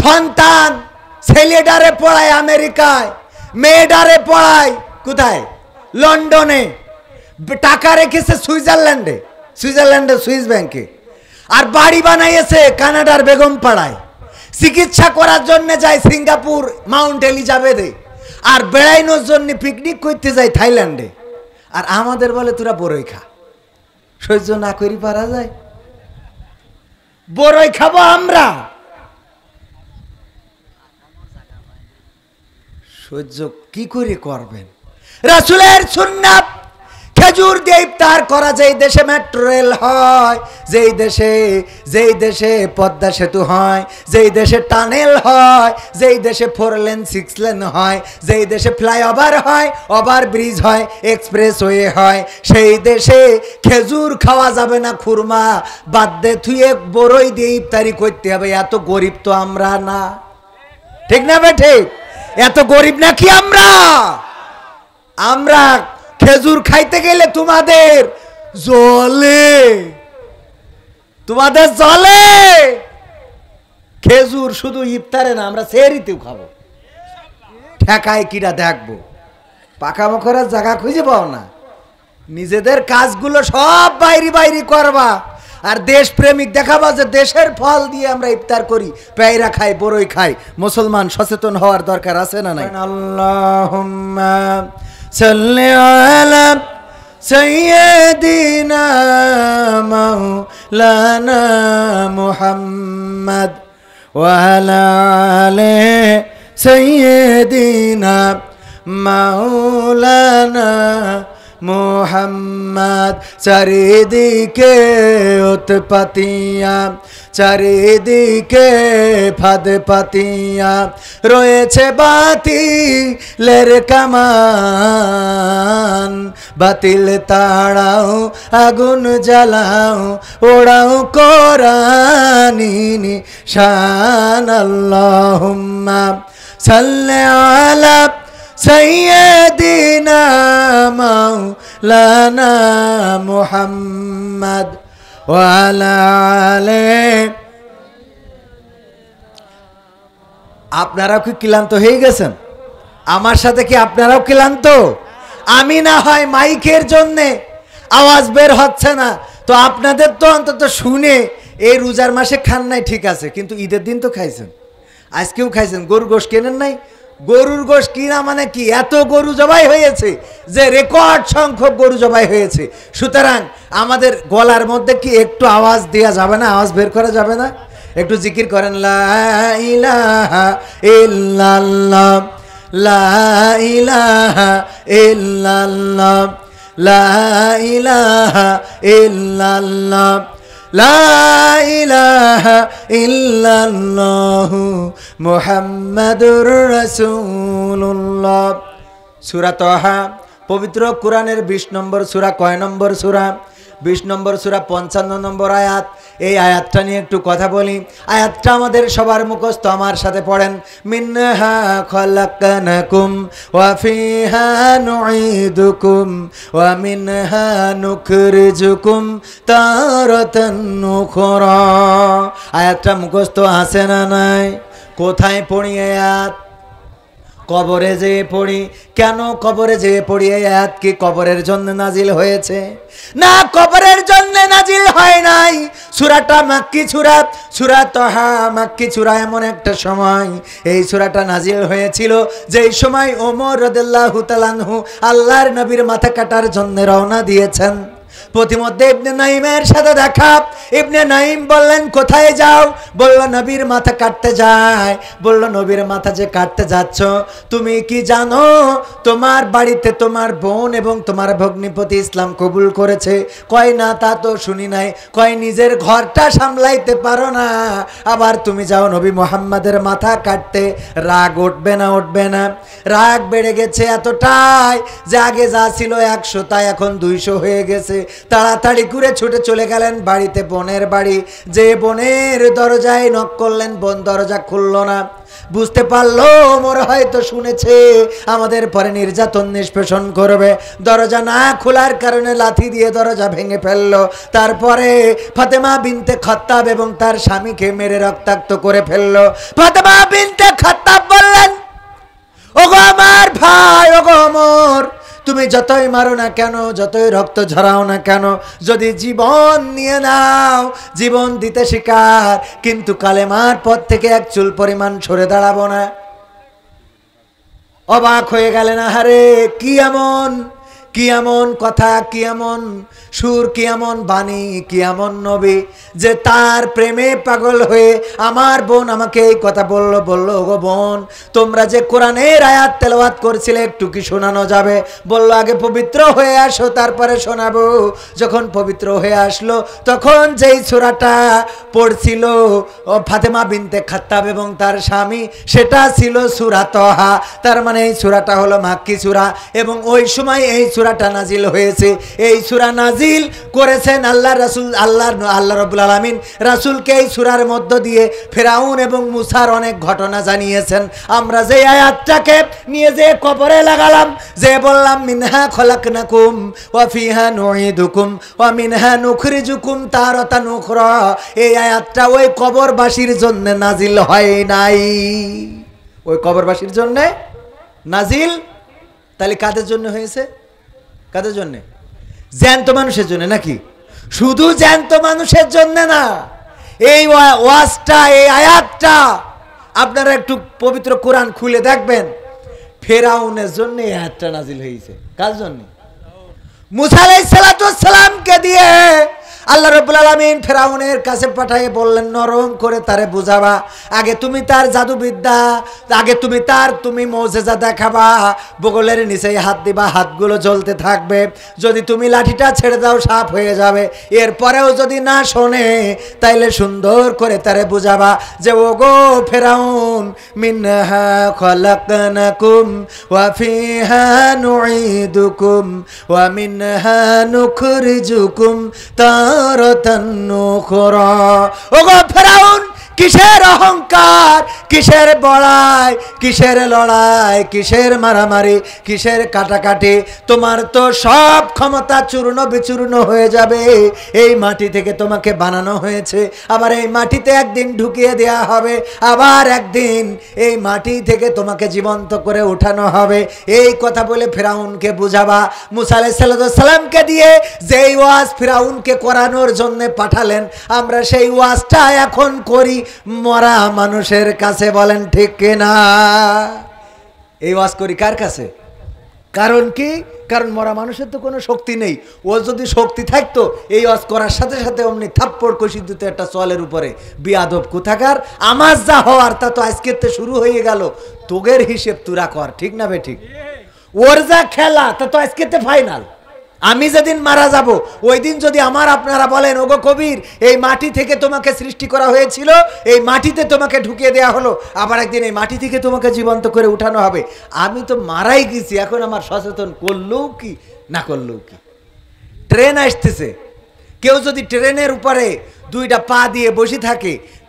সন্তান ছেলেটারে পড়ায় আমেরিকায়, মেয়েটারে পড়ায় কোথায়? লন্ডনে, টাকা রেখেছে সুইজারল্যান্ডে সুইস ব্যাংকে, আর বাড়ি বানাইয়েছে কানাডার বেগম পাড়ায়। চিকিৎসা করার জন্য যায় সিঙ্গাপুর মাউন্ট এলিজাবেথে, আর বেড়াইনোর জন্য পিকনিক করতে যায় থাইল্যান্ডে। আর আমাদের বলে তোরা বড়ই খা। সহ্য না করি পারা যায়? বড়ই খাবো আমরা, সহ্য কি করে করবেন? রাসূলের সুন্নাত খেজুর দিয়ে ইফতার করা। যেই দেশে মেট্রো রেল হয়, যেই দেশে পদ্মা সেতু হয়, যেই দেশে টানেল হয়, যেই দেশে 4 লেন 6 লেন হয়, যেই দেশে ফ্লাইওভার হয়, ওভার ব্রিজ হয়, এক্সপ্রেসওয়ে হয়, সেই দেশে খেজুর খাওয়া যাবে না, খুরমা বাদ দে থুয়ে বড়ই দিয়ে ইফতারি করতে হবে। এত গরিব তো আমরা না, ঠিক না বেঠে? এত গরিব নাকি আমরা খেজুর খাইতে গেলে তোমাদের জলে খেজুর শুধু ইফতারে না, আমরা সেহরিতেও খাবো। ঠেকায় কিরা দেখবো, পাকা মখরার জায়গা খুঁজে পাও না। নিজেদের কাজগুলো সব বাইরে বাইরে করবা, আর দেশ প্রেমিক দেখাবা যে দেশের ফল দিয়ে আমরা ইফতার করি, পেয়ারা খাই, বড়ই খাই। মুসলমান সচেতন হওয়ার দরকার আছে না নাই? আল্লাহুম্মা সাল্লি আলা সাইয়্যিদিনা মাওলানা মুহাম্মদ ওয়া আলা আলি সাইয়্যিদিনা মাওলানা মোহাম্মদ। চারিদিকে উৎপাতিয়া, চারিদিকে ফাঁদ পাতিয়া, রয়েছে বাতিলের কামান। বাতিল তাড়াও, আগুন জ্বালাও, ওড়াও কোরআনি নিশান। আল্লাহুম্মা সাল্লি আলা সাইয়্যিদিনা মাওলানা মুহাম্মদ ওয়া আলা আলি। আপনারাও কি ক্লান্ত হয়ে গেছেন? আমার সাথে কি আপনারাও ক্লান্ত? আমি না হয় মাইকের জন্যে আওয়াজ বের হচ্ছে না, তো আপনাদের তো অন্তত শুনে এই রোজার মাসে খান নাই ঠিক আছে, কিন্তু ঈদের দিন তো খাইছেন, আজকেও খাইছেন। গরুর গোশত কেনেন নাই? গরুর গোশত কিনা মানে কি, এত গরু জবাই হয়েছে যে রেকর্ড সংখ্যক গরু জবাই হয়েছে। সুতরাং আমাদের গলার মধ্যে কি একটু আওয়াজ দেওয়া যাবে না? আওয়াজ বের করা যাবে না? একটু জিকির করেন, লা ইলাহা ইল্লাল্লাহ, লা ইলাহা ইল্লাল্লাহ, লা ইলাহা ইল্লাল্লাহ, লা ইলাহা ইল্লাল্লাহু মুহাম্মাদুর রাসূলুল্লাহ। সূরা তাহা পবিত্র কোরআনের 20 নম্বর সূরা। কয় নম্বর সূরা? 20 নম্বর সূরা, 55 নম্বর আয়াত। এই আয়াতটা নিয়ে একটু কথা বলি। আয়াতটা আমাদের সবার মুখস্থ, আমার সাথে পড়েন। মিনহা খলাকনাকুম ওয়া ফিহা নুঈদুকুম ওয়া মিনহা নুখরিজুকুম তারাতান উখরা। আয়াতটা মুখস্থ আছে না নাই? কোথায় পড়ি আয়াত? কবরে যেয়ে পড়ি। কেন কবরে যেয়ে পড়ি? এই আয়াত কি কবরের জন্য নাজিল হয়েছে? না, কবরের জন্য নাজিল হয় নাই। সূরাটা মাক্কি সূরা, সূরা তাহা মাক্কি সূরা। এমন একটা সময় এই সূরাটা নাজিল হয়েছিল যেই সময় ওমর রাদিয়াল্লাহু তাআলা আনহু আল্লাহর নবীর মাথা কাটার জন্য রওনা দিয়েছেন। প্রতিমধ্যে ইবনে নাইমের সাথে দেখা। ইবনে নাইম বললেন, কোথায় যাও? বলল, নবীর মাথা কাটতে যায়। বলল, নবীর মাথা যে কাটতে যাচ্ছ, তুমি কি জানো তোমার বাড়িতে তোমার বোন এবং তোমার ভগ্নিপতি ইসলাম কবুল করেছে? কয় না, তা তো শুনি নাই। কয়, নিজের ঘরটা সামলাইতে পারো না, আবার তুমি যাও নবী মুহাম্মাদের মাথা কাটতে? রাগ উঠবে না? উঠবে না? রাগ বেড়ে গেছে এতটাই যে আগে যা ছিল 100 তা এখন 200 হয়ে গেছে। তাড়াতাড়ি করে ছুটে চলে গেলেন বাড়িতে, বোনের বাড়ি। যে বোনের দরজায় নক করলেন, বোন দরজা খুলল না। বুঝতে পারলো ওমর হয়তো শুনেছে আমাদের পরে নির্যাতন নিষ্পেষণ করবে। দরজা না খোলার কারণে লাথি দিয়ে দরজা ভেঙে ফেললো। তারপরে ফাতেমা বিনতে খাত্তাব এবং তার স্বামীকে মেরে রক্তাক্ত করে ফেললো। ফাতেমা বিনতে খাত্তাব বললেন, ওগো আমার ভাই, ওগো ওমর, তুমি যতই মারো না কেন, যতই রক্ত ঝরাও না কেন, যদি জীবন নিয়ে নাও, জীবন দিতে শিকার, কিন্তু কালেমার পথ থেকে এক চুল পরিমাণ সরে দাঁড়াবো না। অবাক হয়ে গেলেন, আহারে কি এমন, কি এমন কথা, কি এমন সুর, কি এমন বাণী, কি এমন নবী যে তার প্রেমে পাগল হয়ে আমার বোন আমাকে এই কথা বলল। বলল, ওগো বোন, তোমরা যে কোরআনের আয়াত তেলাওয়াত করছিলে একটু কি শোনানো যাবে? বলল, আগে পবিত্র হয়ে আসো, তারপরে শোনাবো। যখন পবিত্র হয়ে আসলো, তখন যেই সূরাটা পড়ছিল ফাতেমা বিনতে খাত্তাব এবং তার স্বামী, সেটা ছিল সূরা তাহা। তার মানে এই সূরাটা হলো মাক্কি সূরা এবং ওই সময় এই সূরাটা নাজিল হয়েছে। এই সূরা নাজিল করেছেন আল্লাহ রাসূল, আল্লাহ রাব্বুল আলামিন রাসূলকে এই সূরার মধ্য দিয়ে ফিরআউন এবং মুসার অনেক ঘটনা জানিয়েছেন। আমরা যে আয়াতটাকে নিয়ে যে কবরে লাগালাম, যে বললাম মিনহা খলাকনাকুম ওয়া ফিহা নুঈদুকুম ওয়া মিনহা নুখরিজুকুম তারাতান উখরা, এই আয়াতটা ওই কবরবাসীর জন্য নাজিল হয় নাই। ওই কবরবাসীর জন্য নাজিল। তাহলে কাদের জন্য হয়েছে? কাদের জন্য? জ্যান্ত মানুষের জন্য নাকি? শুধু জ্যান্ত মানুষের জন্য না, এই ওয়াজটা, এই আয়াতটা আপনারা একটু পবিত্র কোরআন খুলে দেখবেন, ফেরাউনের জন্য এই আয়াতটা নাজিল হয়েছে। কার জন্য? মুসা আলাইহিস সালাতু ওয়াস সালামকে দিয়ে আল্লাহ রাব্বুল আলামিন ফেরাউনের কাছে পাঠিয়ে বললেন, নরম করে তারে বুঝাবা, আগে তুমি তার জাদুবিদ্যা, আগে তুমি মুজিজা দেখাবা, বগলের নিচে হাত দিবা, হাতগুলো জ্বলতে থাকবে, যদি তুমি লাঠিটা ছেড়ে দাও সাপ হয়ে যাবে, এরপরেও যদি না শোনে তাইলে সুন্দর করে তারে বুঝাবা যে ওগো ফেরাউন, মিনহা খলাকনাকুম ওয়া ফিহা নুঈদুকুম ওয়া মিনহা নুখরিজুকুম তারাতান নুখরা। ওগো ফেরাউন, কিসের অহংকার, কিসের বড়াই, কিসের লড়াই, কিসের মারামারি, কিসের কাটাকাটি? তোমার তো সব ক্ষমতা চূর্ণ বিচূর্ণ হয়ে যাবে। এই মাটি থেকে তোমাকে বানানো হয়েছে, আবার এই মাটিতে একদিন ঢুকিয়ে দেয়া হবে, আবার একদিন এই মাটি থেকে তোমাকে জীবন্ত করে উঠানো হবে। এই কথা বলে ফেরাউনকে বুঝাবা। মুসা আলাইহিস সালামকে দিয়ে যেই ওয়াজ ফেরাউনকে করানোর জন্য পাঠালেন, আমরা সেই ওয়াজটা এখন করি মরা মানুষের কাছে। বলেন ঠিক কিনা? এই ওয়াজ করি কার কাছে? কারণ কি? কারণ মরা মানুষের তো কোনো শক্তি নেই। ও যদি শক্তি থাকতো এই ওয়াজ করার সাথে সাথে অমনি থাপ্পড় কষি দিত একটা চলের উপরে। বিয়াদব কোথাকার! আমার যা হওয়ার তা তো আজকের তে শুরু হয়ে গেল, তোগের হিসেব তুরা কর, ঠিক না বে ঠিক? ওর যা খেলা তা তো আজকের তে ফাইনাল। আমি যেদিন মারা যাব ওই দিন যদি আমার আপনারা বলেন, ওগো কবির, এই মাটি থেকে তোমাকে সৃষ্টি করা হয়েছিল, এই মাটিতে তোমাকে ঢুকিয়ে দেওয়া হলো, আবার একদিন এই মাটি থেকে তোমাকে জীবন্ত করে উঠানো হবে, আমি তো মারাই গেছি, এখন আমার সচেতন করলেও কি না করলেও কি? ট্রেন আসতেছে, কেউ যদি ট্রেনের উপরে দুইটা পা দিয়ে বসে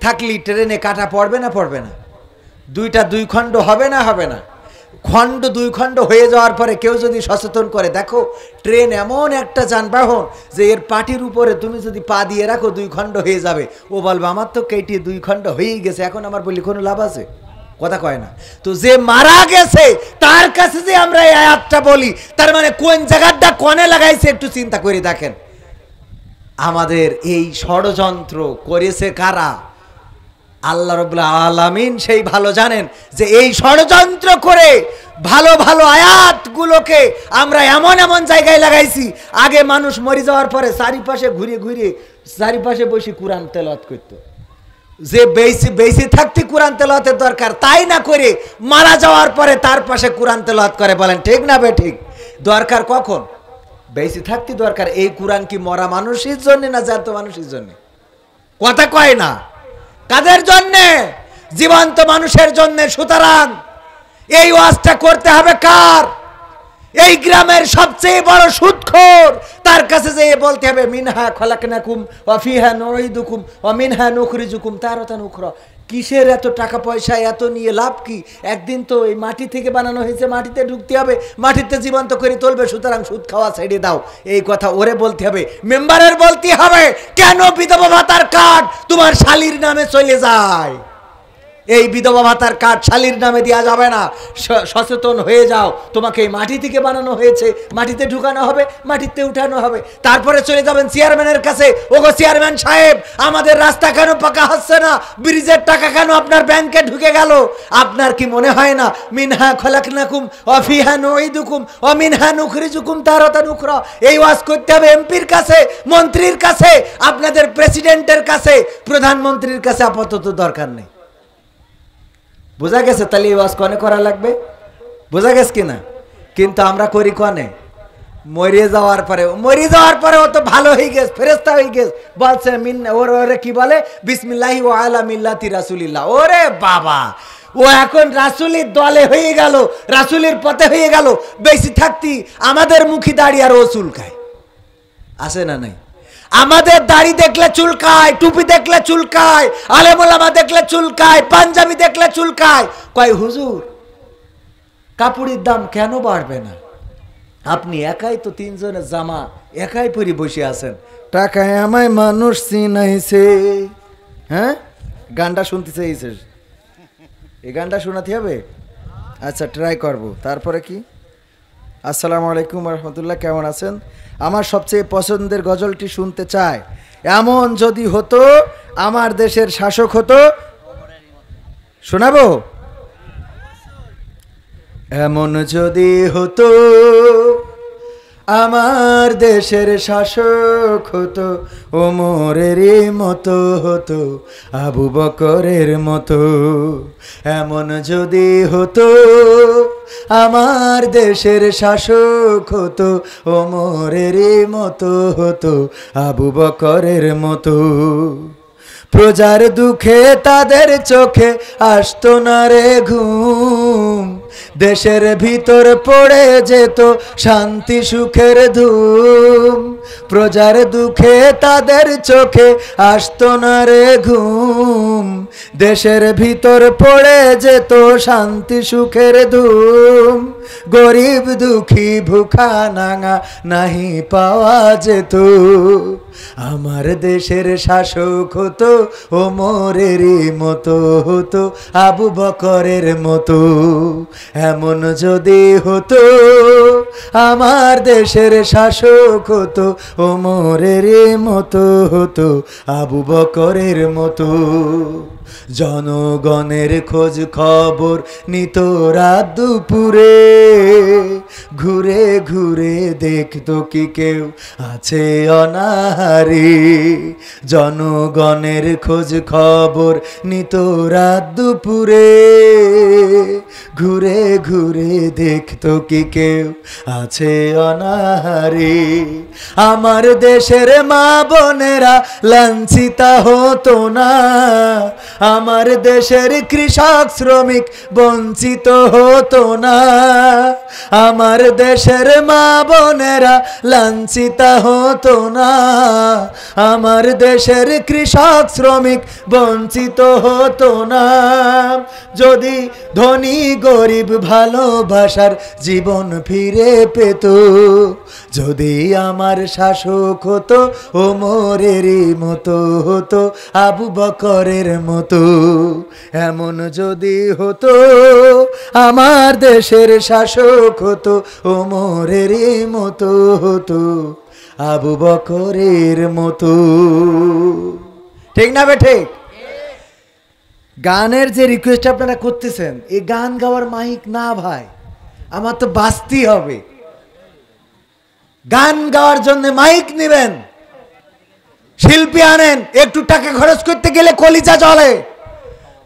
থাকলি ট্রেনে কাটা পড়বে না পড়বে না? দুইটা দুই খণ্ড হবে না হবে না? খণ্ড দুই খণ্ড হয়ে যাওয়ার পরে কেউ যদি সচেতন করে, দেখো ট্রেন এমন একটা যানবাহন যে এর পাটির উপরে তুমি যদি পা দিয়ে রাখো দুই খণ্ড হয়ে যাবে, ও বলবে আমার তো কেটে দুই খণ্ড হয়েই গেছে, এখন আমার বলি কোনো লাভ আছে? কথা কয় না তো। যে মারা গেছে তার কাছে যে আমরা এই আয়াতটা বলি, তার মানে কোন জায়গাটা কনে লাগাইছে একটু চিন্তা করে দেখেন। আমাদের এই ষড়যন্ত্র করেছে কারা? আল্লাহ রাব্বুল আলামিন সেই ভালো জানেন যে এই ষড়যন্ত্র করে ভালো ভালো আয়াতগুলোকে আমরা এমন এমন জায়গায় লাগাইছি, আগে মানুষ মরে যাওয়ার পরে চারিপাশে ঘুরে ঘুরে চারিপাশে বসে কোরআন তেলাওয়াত করত। যে বেঁচে থাকতে কোরআন তেলাওয়াতের দরকার, তাই না করে মারা যাওয়ার পরে তার পাশে কোরআন তেলাওয়াত করে। বলেন ঠিক না বে ঠিক? দরকার কখন? বেঁচে থাকতে দরকার। এই কোরআন কি মরা মানুষের জন্য না জ্যান্ত মানুষের জন্য? কথা কয় না। কাদের জন্যে? জীবন্ত মানুষের জন্য। সুতরাং এই ওয়াজটা করতে হবে কার? এই গ্রামের সবচেয়ে বড় সুদখোর, তার কাছে যেয়ে বলতে হবে, মিনহা খলাকনাকুম ওয়া ফিহা নুঈদুকুম ওয়া মিনহা নুখরিজুকুম তারাতান উখরা। কিসের এত টাকা পয়সা, এত নিয়ে লাভ কি? একদিন তো এই মাটি থেকে বানানো হয়েছে, মাটিতে ঢুকতে হবে, মাটিতে জীবন্ত করে তুলবে, সুতরাং সুদ খাওয়া ছেড়ে দাও। এই কথা ওরে বলতে হবে, মেম্বারের বলতে হবে। কেন বিধবা ভাতার কার্ড তোমার শালীর নামে চলে যায়? এই বিধবা ভাতার কার্ড শালীর নামে দেওয়া যাবে না। সচেতন হয়ে যাও, তোমাকে এই মাটি থেকে বানানো হয়েছে, মাটিতে ঢুকানো হবে, মাটিতে উঠানো হবে। তারপরে চলে যাবেন চেয়ারম্যানের কাছে, ওগো চেয়ারম্যান সাহেব, আমাদের রাস্তা কেন পাকা হচ্ছে না? ব্রিজের টাকা কেন আপনার ব্যাংকে ঢুকে গেল? আপনার কি মনে হয় না মিনহা খলাকনাকুম ওয়া ফিহা নুঈদুকুম ওয়া মিনহা নুখরিজুকুম তারাতান উখরা? এই ওয়াজ করতে হবে এমপির কাছে, মন্ত্রীর কাছে, আপনাদের প্রেসিডেন্টের কাছে, প্রধানমন্ত্রীর কাছে আপাতত দরকার নেই। বোঝা গেছে? তাহলে এই ওয়াজ কনে করা লাগবে? বোঝা গেছে কিনা? কিন্তু আমরা করি কনে? মরে যাওয়ার পরে ও তো ভালো হয়ে গেছে, ফেরেশতা হয়ে গেছে, বলছে ওরে কি বলে, বিসমিল্লাহি ওয়া আলা মিল্লাতি রাসূলিল্লাহ। ওরে বাবা, ও এখন রাসূলের দলে হয়ে গেল, রাসূলের পথে হয়ে গেল। বেশি থাকতি আমাদের মুখী দাড়ি আর ও চুলকায়, আছে না নাই? আমাদের দাড়ি দেখলে চুলকায়, টুপি দেখলে চুলকায়, আলেম ওলামা দেখলে চুলকায়, পাঞ্জাবি দেখলে চুলকায়। কয় হুজুর কাপড়ের দাম কেন বাড়বে না? আপনি একাই তো তিনজনের জামা একাই পরে বসে আছেন, টাকায় আমায় মানুষ চিনাইছে। হ্যাঁ, গানটা শুনতে চাইছিস? এই গানটা শোনাতে হবে? আচ্ছা ট্রাই করব। তারপরে কি? আসসালামু আলাইকুম রহমতুল্লাহ, কেমন আছেন? আমার সবচেয়ে পছন্দের গজলটি শুনতে চাই। এমন যদি হতো আমার দেশের শাসক হতো, শোনাবো? এমন যদি হতো আমার দেশের শাসক হতো, ওমরেরই মতো হতো, আবু বকরের মতো। এমন যদি হতো আমার দেশের শাসক হতো, ওমরেরই মতো হতো, আবু বকরের মতো। প্রজার দুঃখে তাদের চোখে আসতো না রে ঘুম, দেশের ভিতর পড়ে যেত শান্তি সুখের ধুম। প্রজার দুঃখে তাদের চোখে আসতো না রে ঘুম, দেশের ভিতর পড়ে যেত শান্তি সুখের ধুম। গরিব দুঃখী ভুখা নাঙা নাহি পাওয়া যেত। আমার দেশের শাসক হতো, ওমরেরই মতো হতো, আবু বকরের মতো। এমন যদি হতো আমার দেশের শাসক হতো, ওমরেরই মতো হতো, আবু বকরের মতো। জনগণের খোঁজ খবর নিত রাত দুপুরে, ঘুরে ঘুরে দেখতো কি কেউ আছে অনাহারে। জনগণের খোঁজ খবর নিত রাত দুপুরে, ঘুরে ঘুরে দেখতো কি কেউ আছে অনাহারে। আমার দেশের মা বোনেরা লাঞ্ছিতা হতো না, আমার দেশের কৃষক শ্রমিক বঞ্চিত হতো না। আমার দেশের মা বোনেরা লাঞ্ছিতা হতো না, আমার দেশের কৃষক শ্রমিক বঞ্চিত হতো না। যদি ধনী গরিব ভালোবাসার জীবন ফিরে পেত, যদি আমার শাসক হতো, ওমরেরই মতো হতো, আবু বকরের মতো। এমন যদি হতো আমার দেশের শাসক হতো, ওমরেরই মতো হতো, আবু বকরের মতো। ঠিক না বে ঠিক? গানের যে রিকোয়েস্ট আপনারা করতেছেন, এই গান গাওয়ার মাইক না ভাই, আমার তো বাঁচতেই হবে। গান গাওয়ার জন্য মাইক নেবেন, শিল্পী আনেন, একটু টাকা খরচ করতে গেলে কলিজা জ্বলে।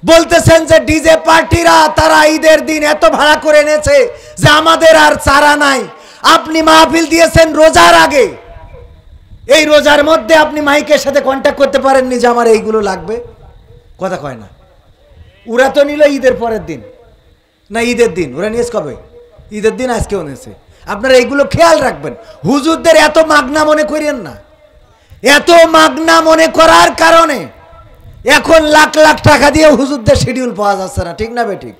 বলতেছেন যে ডিজে পার্টিরা তারা ঈদের দিন এত ভাড়া করে এনেছে যে আমাদের আর চারা নাই। আপনি মাহফিল দিয়েছেন রোজার আগে, এই রোজার মধ্যে আপনি মাইকের সাথে কন্ট্যাক্ট করতে পারেননি যে আমার এইগুলো লাগবে? কথা কয় না। ওরা তো নিল ঈদের পরের দিন, না ঈদের দিন ওরা নিয়েছে কবে? ঈদের দিন আজকেও নিয়েছে। আপনারা এইগুলো খেয়াল রাখবেন। হুজুরদের এত মাগনা মনে করেন না। এত মাগনা মনে করার কারণে এখন লাখ লাখ টাকা দিয়ে হুজুরদের শিডিউল পাওয়া যাচ্ছে না। ঠিক না বে ঠিক?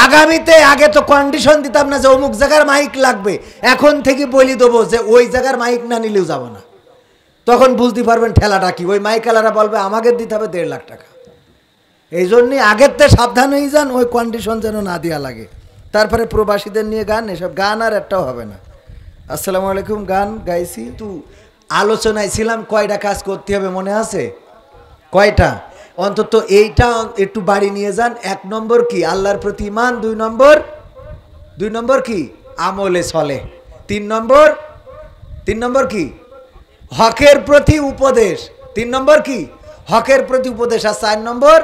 আগামীতে, আগে তো কন্ডিশন দিতাম না যে অমুক জায়গার মাইক লাগবে, এখন থেকে বলি দেবো যে ওই জায়গার মাইক না নিলেও যাবো না। তখন বুঝতে পারবেন ঠেলাটা কি। ওই মাইকালারা বলবে আমাকে দিতে হবে 1.5 লাখ টাকা। এই জন্যই আগের থেকে সাবধান হয়ে যান, ওই কন্ডিশন যেন না দেওয়া লাগে। তারপরে প্রবাসীদের নিয়ে গান, এসব গান আর একটাও হবে না। আসসালামু আলাইকুম। গান গাইছি তো, আলোচনায় ছিলাম কয়টা কাজ করতে হবে মনে আছে? কয়টা? অন্তত এইটা একটু বাড়ি নিয়ে যান। 1 নম্বর কি? আল্লাহর প্রতি ঈমান। 2 নম্বর কি? আমলে চলে। 3 নম্বর কি? হকের প্রতি উপদেশ। 3 নম্বর কি? হকের প্রতি উপদেশ। আর 4 নম্বর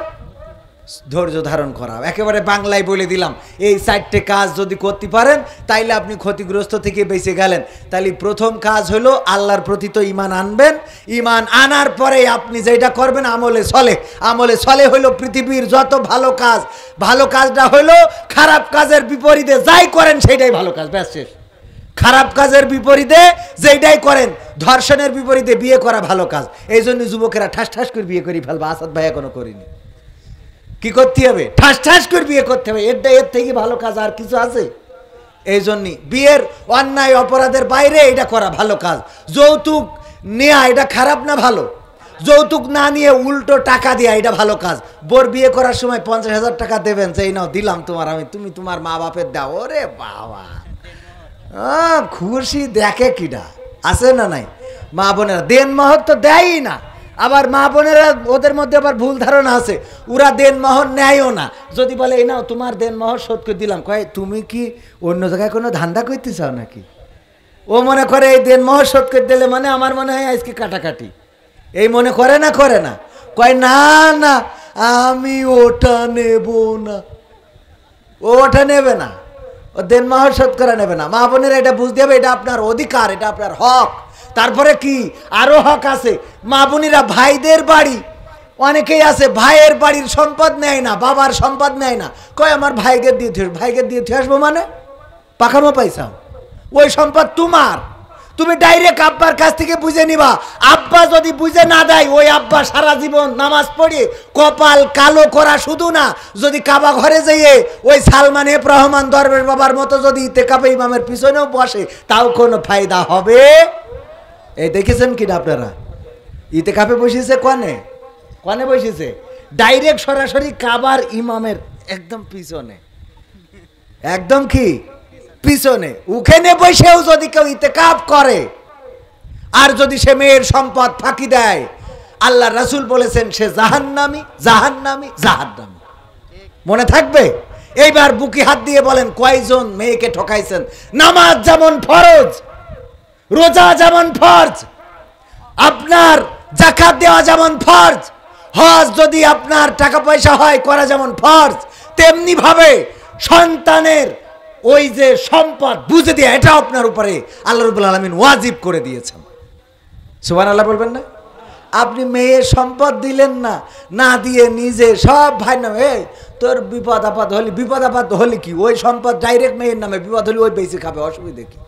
ধৈর্য ধারণ করা। একেবারে বাংলায় বলে দিলাম, এই 4টে কাজ যদি করতে পারেন তাইলে আপনি ক্ষতিগ্রস্ত থেকে বেঁচে গেলেন। তাইলে প্রথম কাজ হলো আল্লাহর প্রতি তো ঈমান আনবেন। ঈমান আনার পরে আপনি যেটা করবেন আমলে চলে। আমলে চলে হলো পৃথিবীর যত ভালো কাজ। ভালো কাজটা হলো খারাপ কাজের বিপরীতে যাই করেন সেটাই ভালো কাজ। ব্যাস শেষ। খারাপ কাজের বিপরীতে যেটাই করেন, ধর্ষণের বিপরীতে বিয়ে করা ভালো কাজ। এই জন্য যুবকেরা ঠাস ঠাস করে বিয়ে করে ফেলবে। আসাদ ভাই এখনো করিনি। কি করতে হবে? ঠাস ঠাস করে বিয়ে করতে হবে। এর থেকে ভালো কাজ আর কিছু আছে? এই জন্যই বিয়ের অন্যায় অপরাধের বাইরে এটা করা ভালো কাজ। যৌতুক নেয়া এটা খারাপ না ভালো? যৌতুক না নিয়ে উল্টো টাকা দেয়া এটা ভালো কাজ। বোর বিয়ে করার সময় 50,000 টাকা দেবেন, যে এই নাও দিলাম তোমার, আমি তুমি তোমার মা বাপের দাও। ওরে বাবা, খুশি দেখে কিডা, আছে না নাই? মা বোনেরা দেন মহর তো দেয়ই না। আবার মা বোনেরা ওদের মধ্যে আবার ভুল ধারণা আছে, ওরা দেন মহর নেয়ও না। যদি বলে এই নাও তোমার দেন মহর শোধ করে দিলাম, কয় তুমি কি অন্য জায়গায় কোনো ধান্দা করতে চাও নাকি? ও মনে করে এই দেন মহর শোধ করে দিলে মানে আমার মনে হয় আজকে কাটাকাটি, এই মনে করে না, করে না। কয় না না আমি ওটা নেব না, ওটা নেবে না, ও দেন মহর শোধ করা নেবে না। মা বোনেরা এটা বুঝতে হবে, এটা আপনার অধিকার, এটা আপনার হক। তারপরে কি আরো হক আছে, মা বোনেরা ভাইদের বাড়ি অনেকেই আছে ভাইয়ের বাড়ির সম্পদ নেয় না, বাবার সম্পদ নেয় না, কয় আমার ভাইকে দিয়ে থুয়ে, ভাইকে দিয়ে থুয়ে আসবো মানে পাখামো পাইছাও, ওই সম্পদ তোমার, তুমি ডাইরেক্ট আব্বার কাছ থেকে বুঝে নিবা। আব্বা যদি বুঝে না দেয়, ওই আব্বা সারা জীবন নামাজ পড়ে কপাল কালো করা শুধু না, যদি কাবা ঘরে যেয়ে ওই সালমান এফ রহমান দরবেশ বাবার মতো যদি ইতেকাফে ইমামের পিছনেও বসে, তাও কোনো ফায়দা হবে? এই দেখেছেন কিনা আপনারা? ইতেকাফে বসেছে কনে, কনে বসেছে ডাইরেক্ট সরাসরি কাবার ইমামের একদম পিছনে, একদম কি পিছনে। ওখানে বসেও যদি কেউ ইতেকাফ করে আর যদি সে মেয়ের সম্পদ ফাঁকি দেয়, আল্লাহ রাসূল বলেছেন সে জাহান্নামী, জাহান্নামী, জাহান্নামী। মনে থাকবে? এইবার বুকে হাত দিয়ে বলেন কয়জন মেয়েকে ঠকাইছেন? নামাজ যেমন ফরজ, রোজা যেমন ফরজ, আপনার যাকাত দেওয়া যেমন ফরজ, হজ যদি আপনার টাকা পয়সা হয় করা যেমন ফরজ, তেমনি ভাবে সন্তানের ওই যে সম্পদ বুঝে দিয়ে এটা আপনার উপরে আল্লাহ রাব্বুল আলামিন ওয়াজিব করে দিয়েছেন। সুবহানাল্লাহ বলবেন না? আপনি মেয়ের সম্পদ দিলেন না, না দিয়ে নিজে সব ভাই নামে, এই তোর বিপদ আপদ হলি, বিপদ আপদ হলি কি ওই সম্পদ ডাইরেক্ট মেয়ের নামে, বিপদ হলে ওই বেশি খাবে, অসুবিধা কি?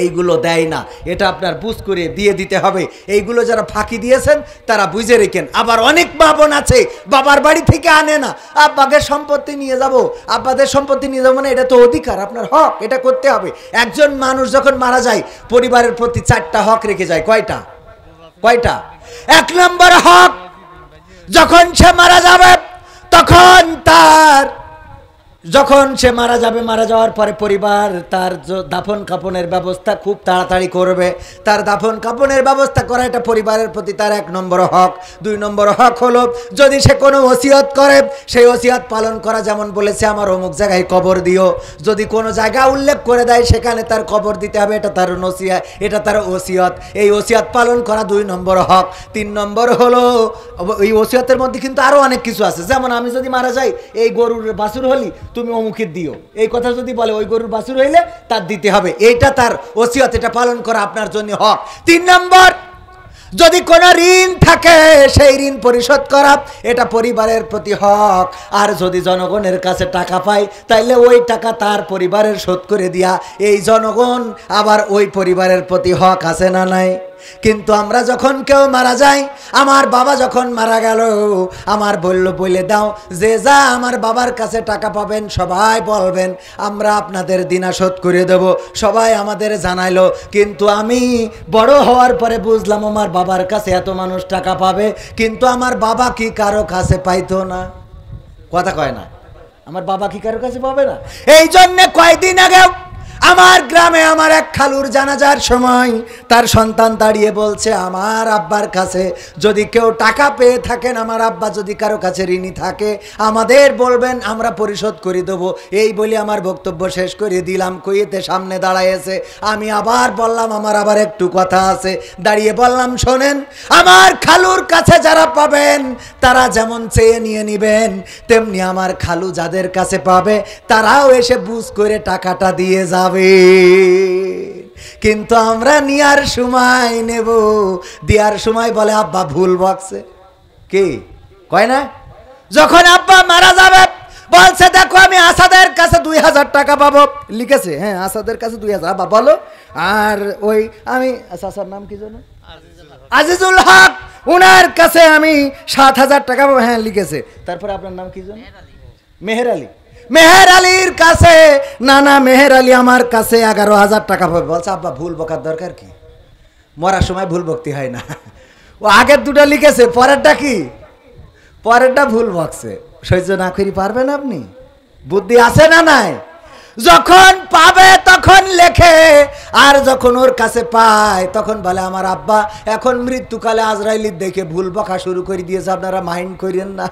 এইগুলো দেয় না, এটা আপনার বুঝ করে দিয়ে দিতে হবে। এইগুলো যারা ফাঁকি দিয়েছেন তারা বুঝে রেখেন। আবার অনেক মা বোন আছে বাবার বাড়ি থেকে আনে না, আব্বাদের সম্পত্তি নিয়ে যাব, আব্বাদের সম্পত্তি নিয়ে যাবো, মানে এটা তো অধিকার, আপনার হক, এটা করতে হবে। একজন মানুষ যখন মারা যায় পরিবারের প্রতি 4টা হক রেখে যায়। কয়টা? কয়টা? 1 নম্বর হক, যখন সে মারা যাবে তখন যখন সে মারা যাবে, মারা যাওয়ার পরে পরিবার তার দাফন কাফনের ব্যবস্থা খুব তাড়াতাড়ি করবে। তার দাফন কাফনের ব্যবস্থা করা এটা পরিবারের প্রতি তার 1 নম্বর হক। 2 নম্বর হক হলো যদি সে কোনো ওসিয়ত করে সেই ওসিয়ত পালন করা, যেমন বলেছে আমার অমুক জায়গায় কবর দিও, যদি কোনো জায়গা উল্লেখ করে দেয় সেখানে তার কবর দিতে হবে, এটা তার নসিহত, এটা তার ওসিয়ত, এই ওসিয়ত পালন করা 2 নম্বর হক। 3 নম্বর হলো এই ওসিয়তের মধ্যে কিন্তু আরো অনেক কিছু আছে, যেমন আমি যদি মারা যাই এই গরুর বাছুর হলি তুমি অমুকের দিও, এই কথা যদি বলে ওই গরুর বাছুর হইলে তার দিতে হবে, এইটা তার ওসিয়ত, এটা পালন করা আপনার জন্য হক। 3 নম্বর, যদি কোনো ঋণ থাকে সেই ঋণ পরিশোধ করা, এটা পরিবারের প্রতি হক। আর যদি জনগণের কাছে টাকা পায় তাইলে ওই টাকা তার পরিবারের শোধ করে দিয়া, এই জনগণ আবার ওই পরিবারের প্রতি হক আছে না নাই? কিন্তু আমরা যখন কেউ মারা যাই, আমার বাবা যখন মারা গেল, আমার বলে দাও যে যা আমার বাবার কাছে টাকা পাবেন সবাই বলবেন আমরা আপনাদের দিনা শোধ করে দেব, সবাই আমাদের জানাইলো। কিন্তু আমি বড় হওয়ার পরে বুঝলাম আমার বাবার কাছে এত মানুষ টাকা পাবে, কিন্তু আমার বাবা কি কারো কাছে পাইতো না? কথা কয় না, আমার বাবা কি কারো কাছে পাবে না? এই জন্যে কয়েকদিন আগে আমার গ্রামে আমার এক খালুর জানাজার সময় তার সন্তান দাঁড়িয়ে বলছে আমার আব্বার কাছে যদি কেউ টাকা পেয়ে থাকেন, আমার আব্বা যদি কারো কাছে ঋণী থাকে আমাদের বলবেন, আমরা পরিশোধ করে দেবো। এই বলে আমার বক্তব্য শেষ করে দিলাম। কুয়েতে সামনে দাঁড়াইছে, আমি আবার বললাম আমার আবার একটু কথা আছে, দাঁড়িয়ে বললাম শোনেন, আমার খালুর কাছে যারা পাবেন তারা যেমন চেয়ে নিয়ে নিবেন, তেমনি আমার খালু যাদের কাছে পাবে তারাও এসে বুঝ করে টাকাটা দিয়ে যাবে। কিন্তু আমরা নেওয়ার সময় নেব, দেওয়ার সময় বলে আব্বা ভুল বকছে। কি কয় না? যখন আব্বা মারা যাবে বলছে দেখো আমি আসাদের কাছে 2000 টাকা পাবো, লিখেছে হ্যাঁ আসাদের কাছে 2000, আব্বা বলো। আর ওই আমি আসার নাম কি জানো, আজিজুল হক, ওনার কাছে আমি 7000 টাকা পাবো, হ্যাঁ লিখেছে। তারপরে আপনার নাম কি জানো? মেহের আলী। মেহের আলীর কাছে না না মেহের আলী আমার কাছে 11,000 টাকা পাবে। বলছে আব্বা ভুল বকার দরকার কি, মরার সময় ভুল বকতে হয় না। ও আগের 2টা লিখেছে, পরেরটা কি, পরেরটা ভুল বকছে। সহ্য না করি পারবেন আপনি? বুদ্ধি আছে না নাই? যখন পাবে তখন লেখে, আর যখন ওর কাছে পায় তখন বলে আমার আব্বা এখন মৃত্যুকালে আজরাইলির দেখে ভুল বকা শুরু করে দিয়েছে, আপনারা মাইন্ড করেন না।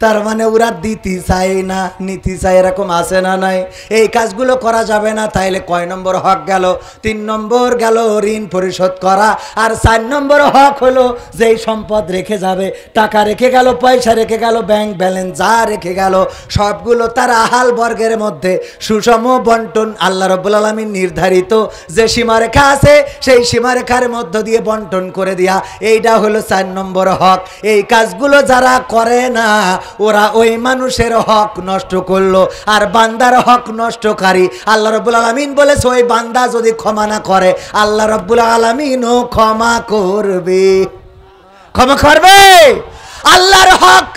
তার মানে ওরা দিতে চায় না, নীতি চায়, এরকম আছে না নাই? এই কাজগুলো করা যাবে না। তাইলে কয় নম্বর হক গেল? 3 নম্বর গেল ঋণ পরিশোধ করা, আর 4 নম্বর হক হলো যেই সম্পদ রেখে যাবে, টাকা রেখে গেল, পয়সা রেখে গেল, ব্যাংক ব্যালেন্স যা রেখে গেল সবগুলো তার আহাল বর্গের মধ্যে সুষম বন্টন আল্লাহ রাব্বুল আলামিন নির্ধারিত যে সীমারেখা আছে সেই সীমারেখার মধ্য দিয়ে বন্টন করে দেয়া, এইটা হলো 4 নম্বর হক। এই কাজগুলো যারা করে না ওরা ওই মানুষের হক নষ্ট করলো, আর বান্দার হক নষ্টকারী। আল্লাহ রাব্বুল আলামিন বলেছে ওই বান্দা যদি ক্ষমা না করে আল্লাহ রাব্বুল আলামিনও ক্ষমা করবে। ক্ষমা করবে। আল্লাহর হক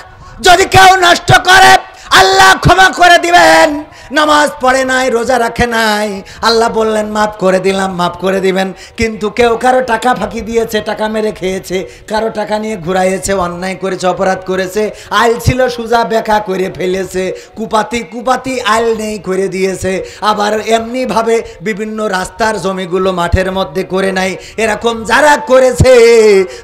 যদি কেউ নষ্ট করে আল্লাহ ক্ষমা করে দিবেন। নামাজ পড়ে নাই, রোজা রাখে নাই, আল্লাহ বললেন মাফ করে দিলাম, মাফ করে দিবেন। কিন্তু কেউ কারো টাকা ফাঁকি দিয়েছে, টাকা মেরে খেয়েছে, কারো টাকা নিয়ে ঘুরাইয়েছে, অন্যায় করেছে, অপরাধ করেছে, আইল ছিল সুজা বেকা করে ফেলেছে, কুপাতি আইল নেই করে দিয়েছে, আবার এমনিভাবে বিভিন্ন রাস্তার জমিগুলো মাঠের মধ্যে করে নাই। এরকম যারা করেছে,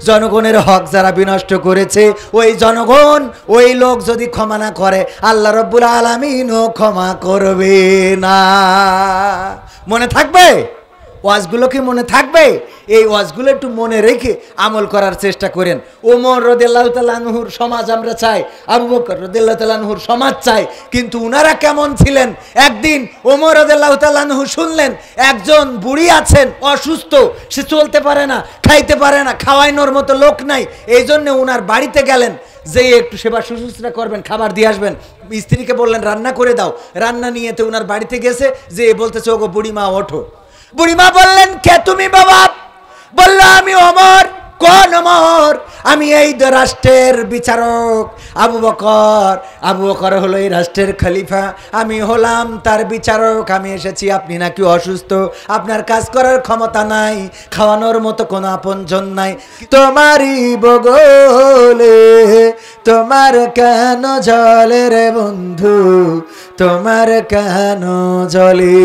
জনগণের হক যারা বিনষ্ট করেছে, ওই জনগণ ওই লোক যদি ক্ষমা না করে আল্লাহ রাব্বুল আলামিনও ক্ষমা করবে না। মনে থাকবে? ওয়াজগুলো কি মনে থাকবে? এই ওয়াজগুলো একটু মনে রেখে আমল করার চেষ্টা করেন। ওমর রাদিয়াল্লাহু তাআলা আনহুর সমাজ আমরা চাই, আবু বকর রাদিয়াল্লাহু তাআলা আনহুর সমাজ চাই, কিন্তু উনারা কেমন ছিলেন? একদিন ওমর রাদিয়াল্লাহু তাআলা আনহু শুনলেন একজন বুড়ি আছেন, অসুস্থ, সে চলতে পারে না, খাইতে পারে না, খাওয়ানোর মতো লোক নাই। এই জন্য উনার বাড়িতে গেলেন, যে একটু সেবা শুশ্রূষা করবেন, খাবার দিয়ে আসবেন। স্ত্রীকে বললেন রান্না করে দাও, রান্না নিয়েতে উনার বাড়িতে গেছে, যে বলতেছে ওগো বুড়িমা ওঠো। বুড়িমা বললেন কে তুমি বাবা? বলল আমি ওমর। কোন ওমর? আমি এই রাষ্ট্রের বিচারক আবু বকর। আবু বকর হলো এই রাষ্ট্রের খলিফা, আমি হলাম তার বিচারক। আমি এসেছি, আপনি নাকি অসুস্থ, আপনার কাজ করার ক্ষমতা নাই, খাওয়ানোর মতো কোনো আপনজন নাই। তোমারই বগলে তোমার কেন জলে রে বন্ধু, তোমার কেন জলে?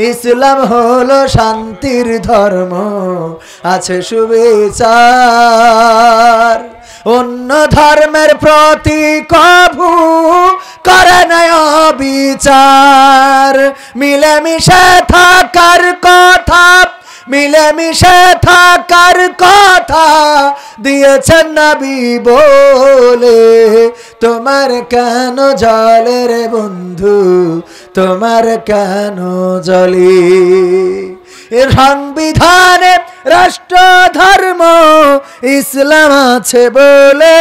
ইসলাম হলো শান্তির ধর্ম, আছে সুবিচার, অন্য ধর্মের প্রতি কভু করে না অবিচার। মিলেমিশে থাকার কথা, মিলেমিশে থাকার কথা দিয়েছেন নবী বলে, তোমার কেন জলে রে বন্ধু, তোমার কেন জলে? এর সংবিধানে রাষ্ট্র ধর্ম ইসলাম আছে বলে,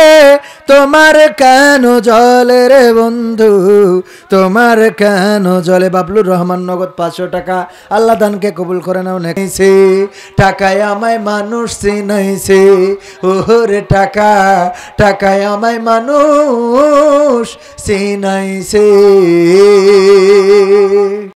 তোমার কেন জলে রে বন্ধু, তোমার কেন জলে? বাবলুর রহমান নগদ 500 টাকা। আল্লাহ দানকে কবুল করে নাও। নেছে টাকায় আমায় মানুষ চিনাইছে, ওরে টাকা, টাকায় আমায় মানুষ চিনাইছে।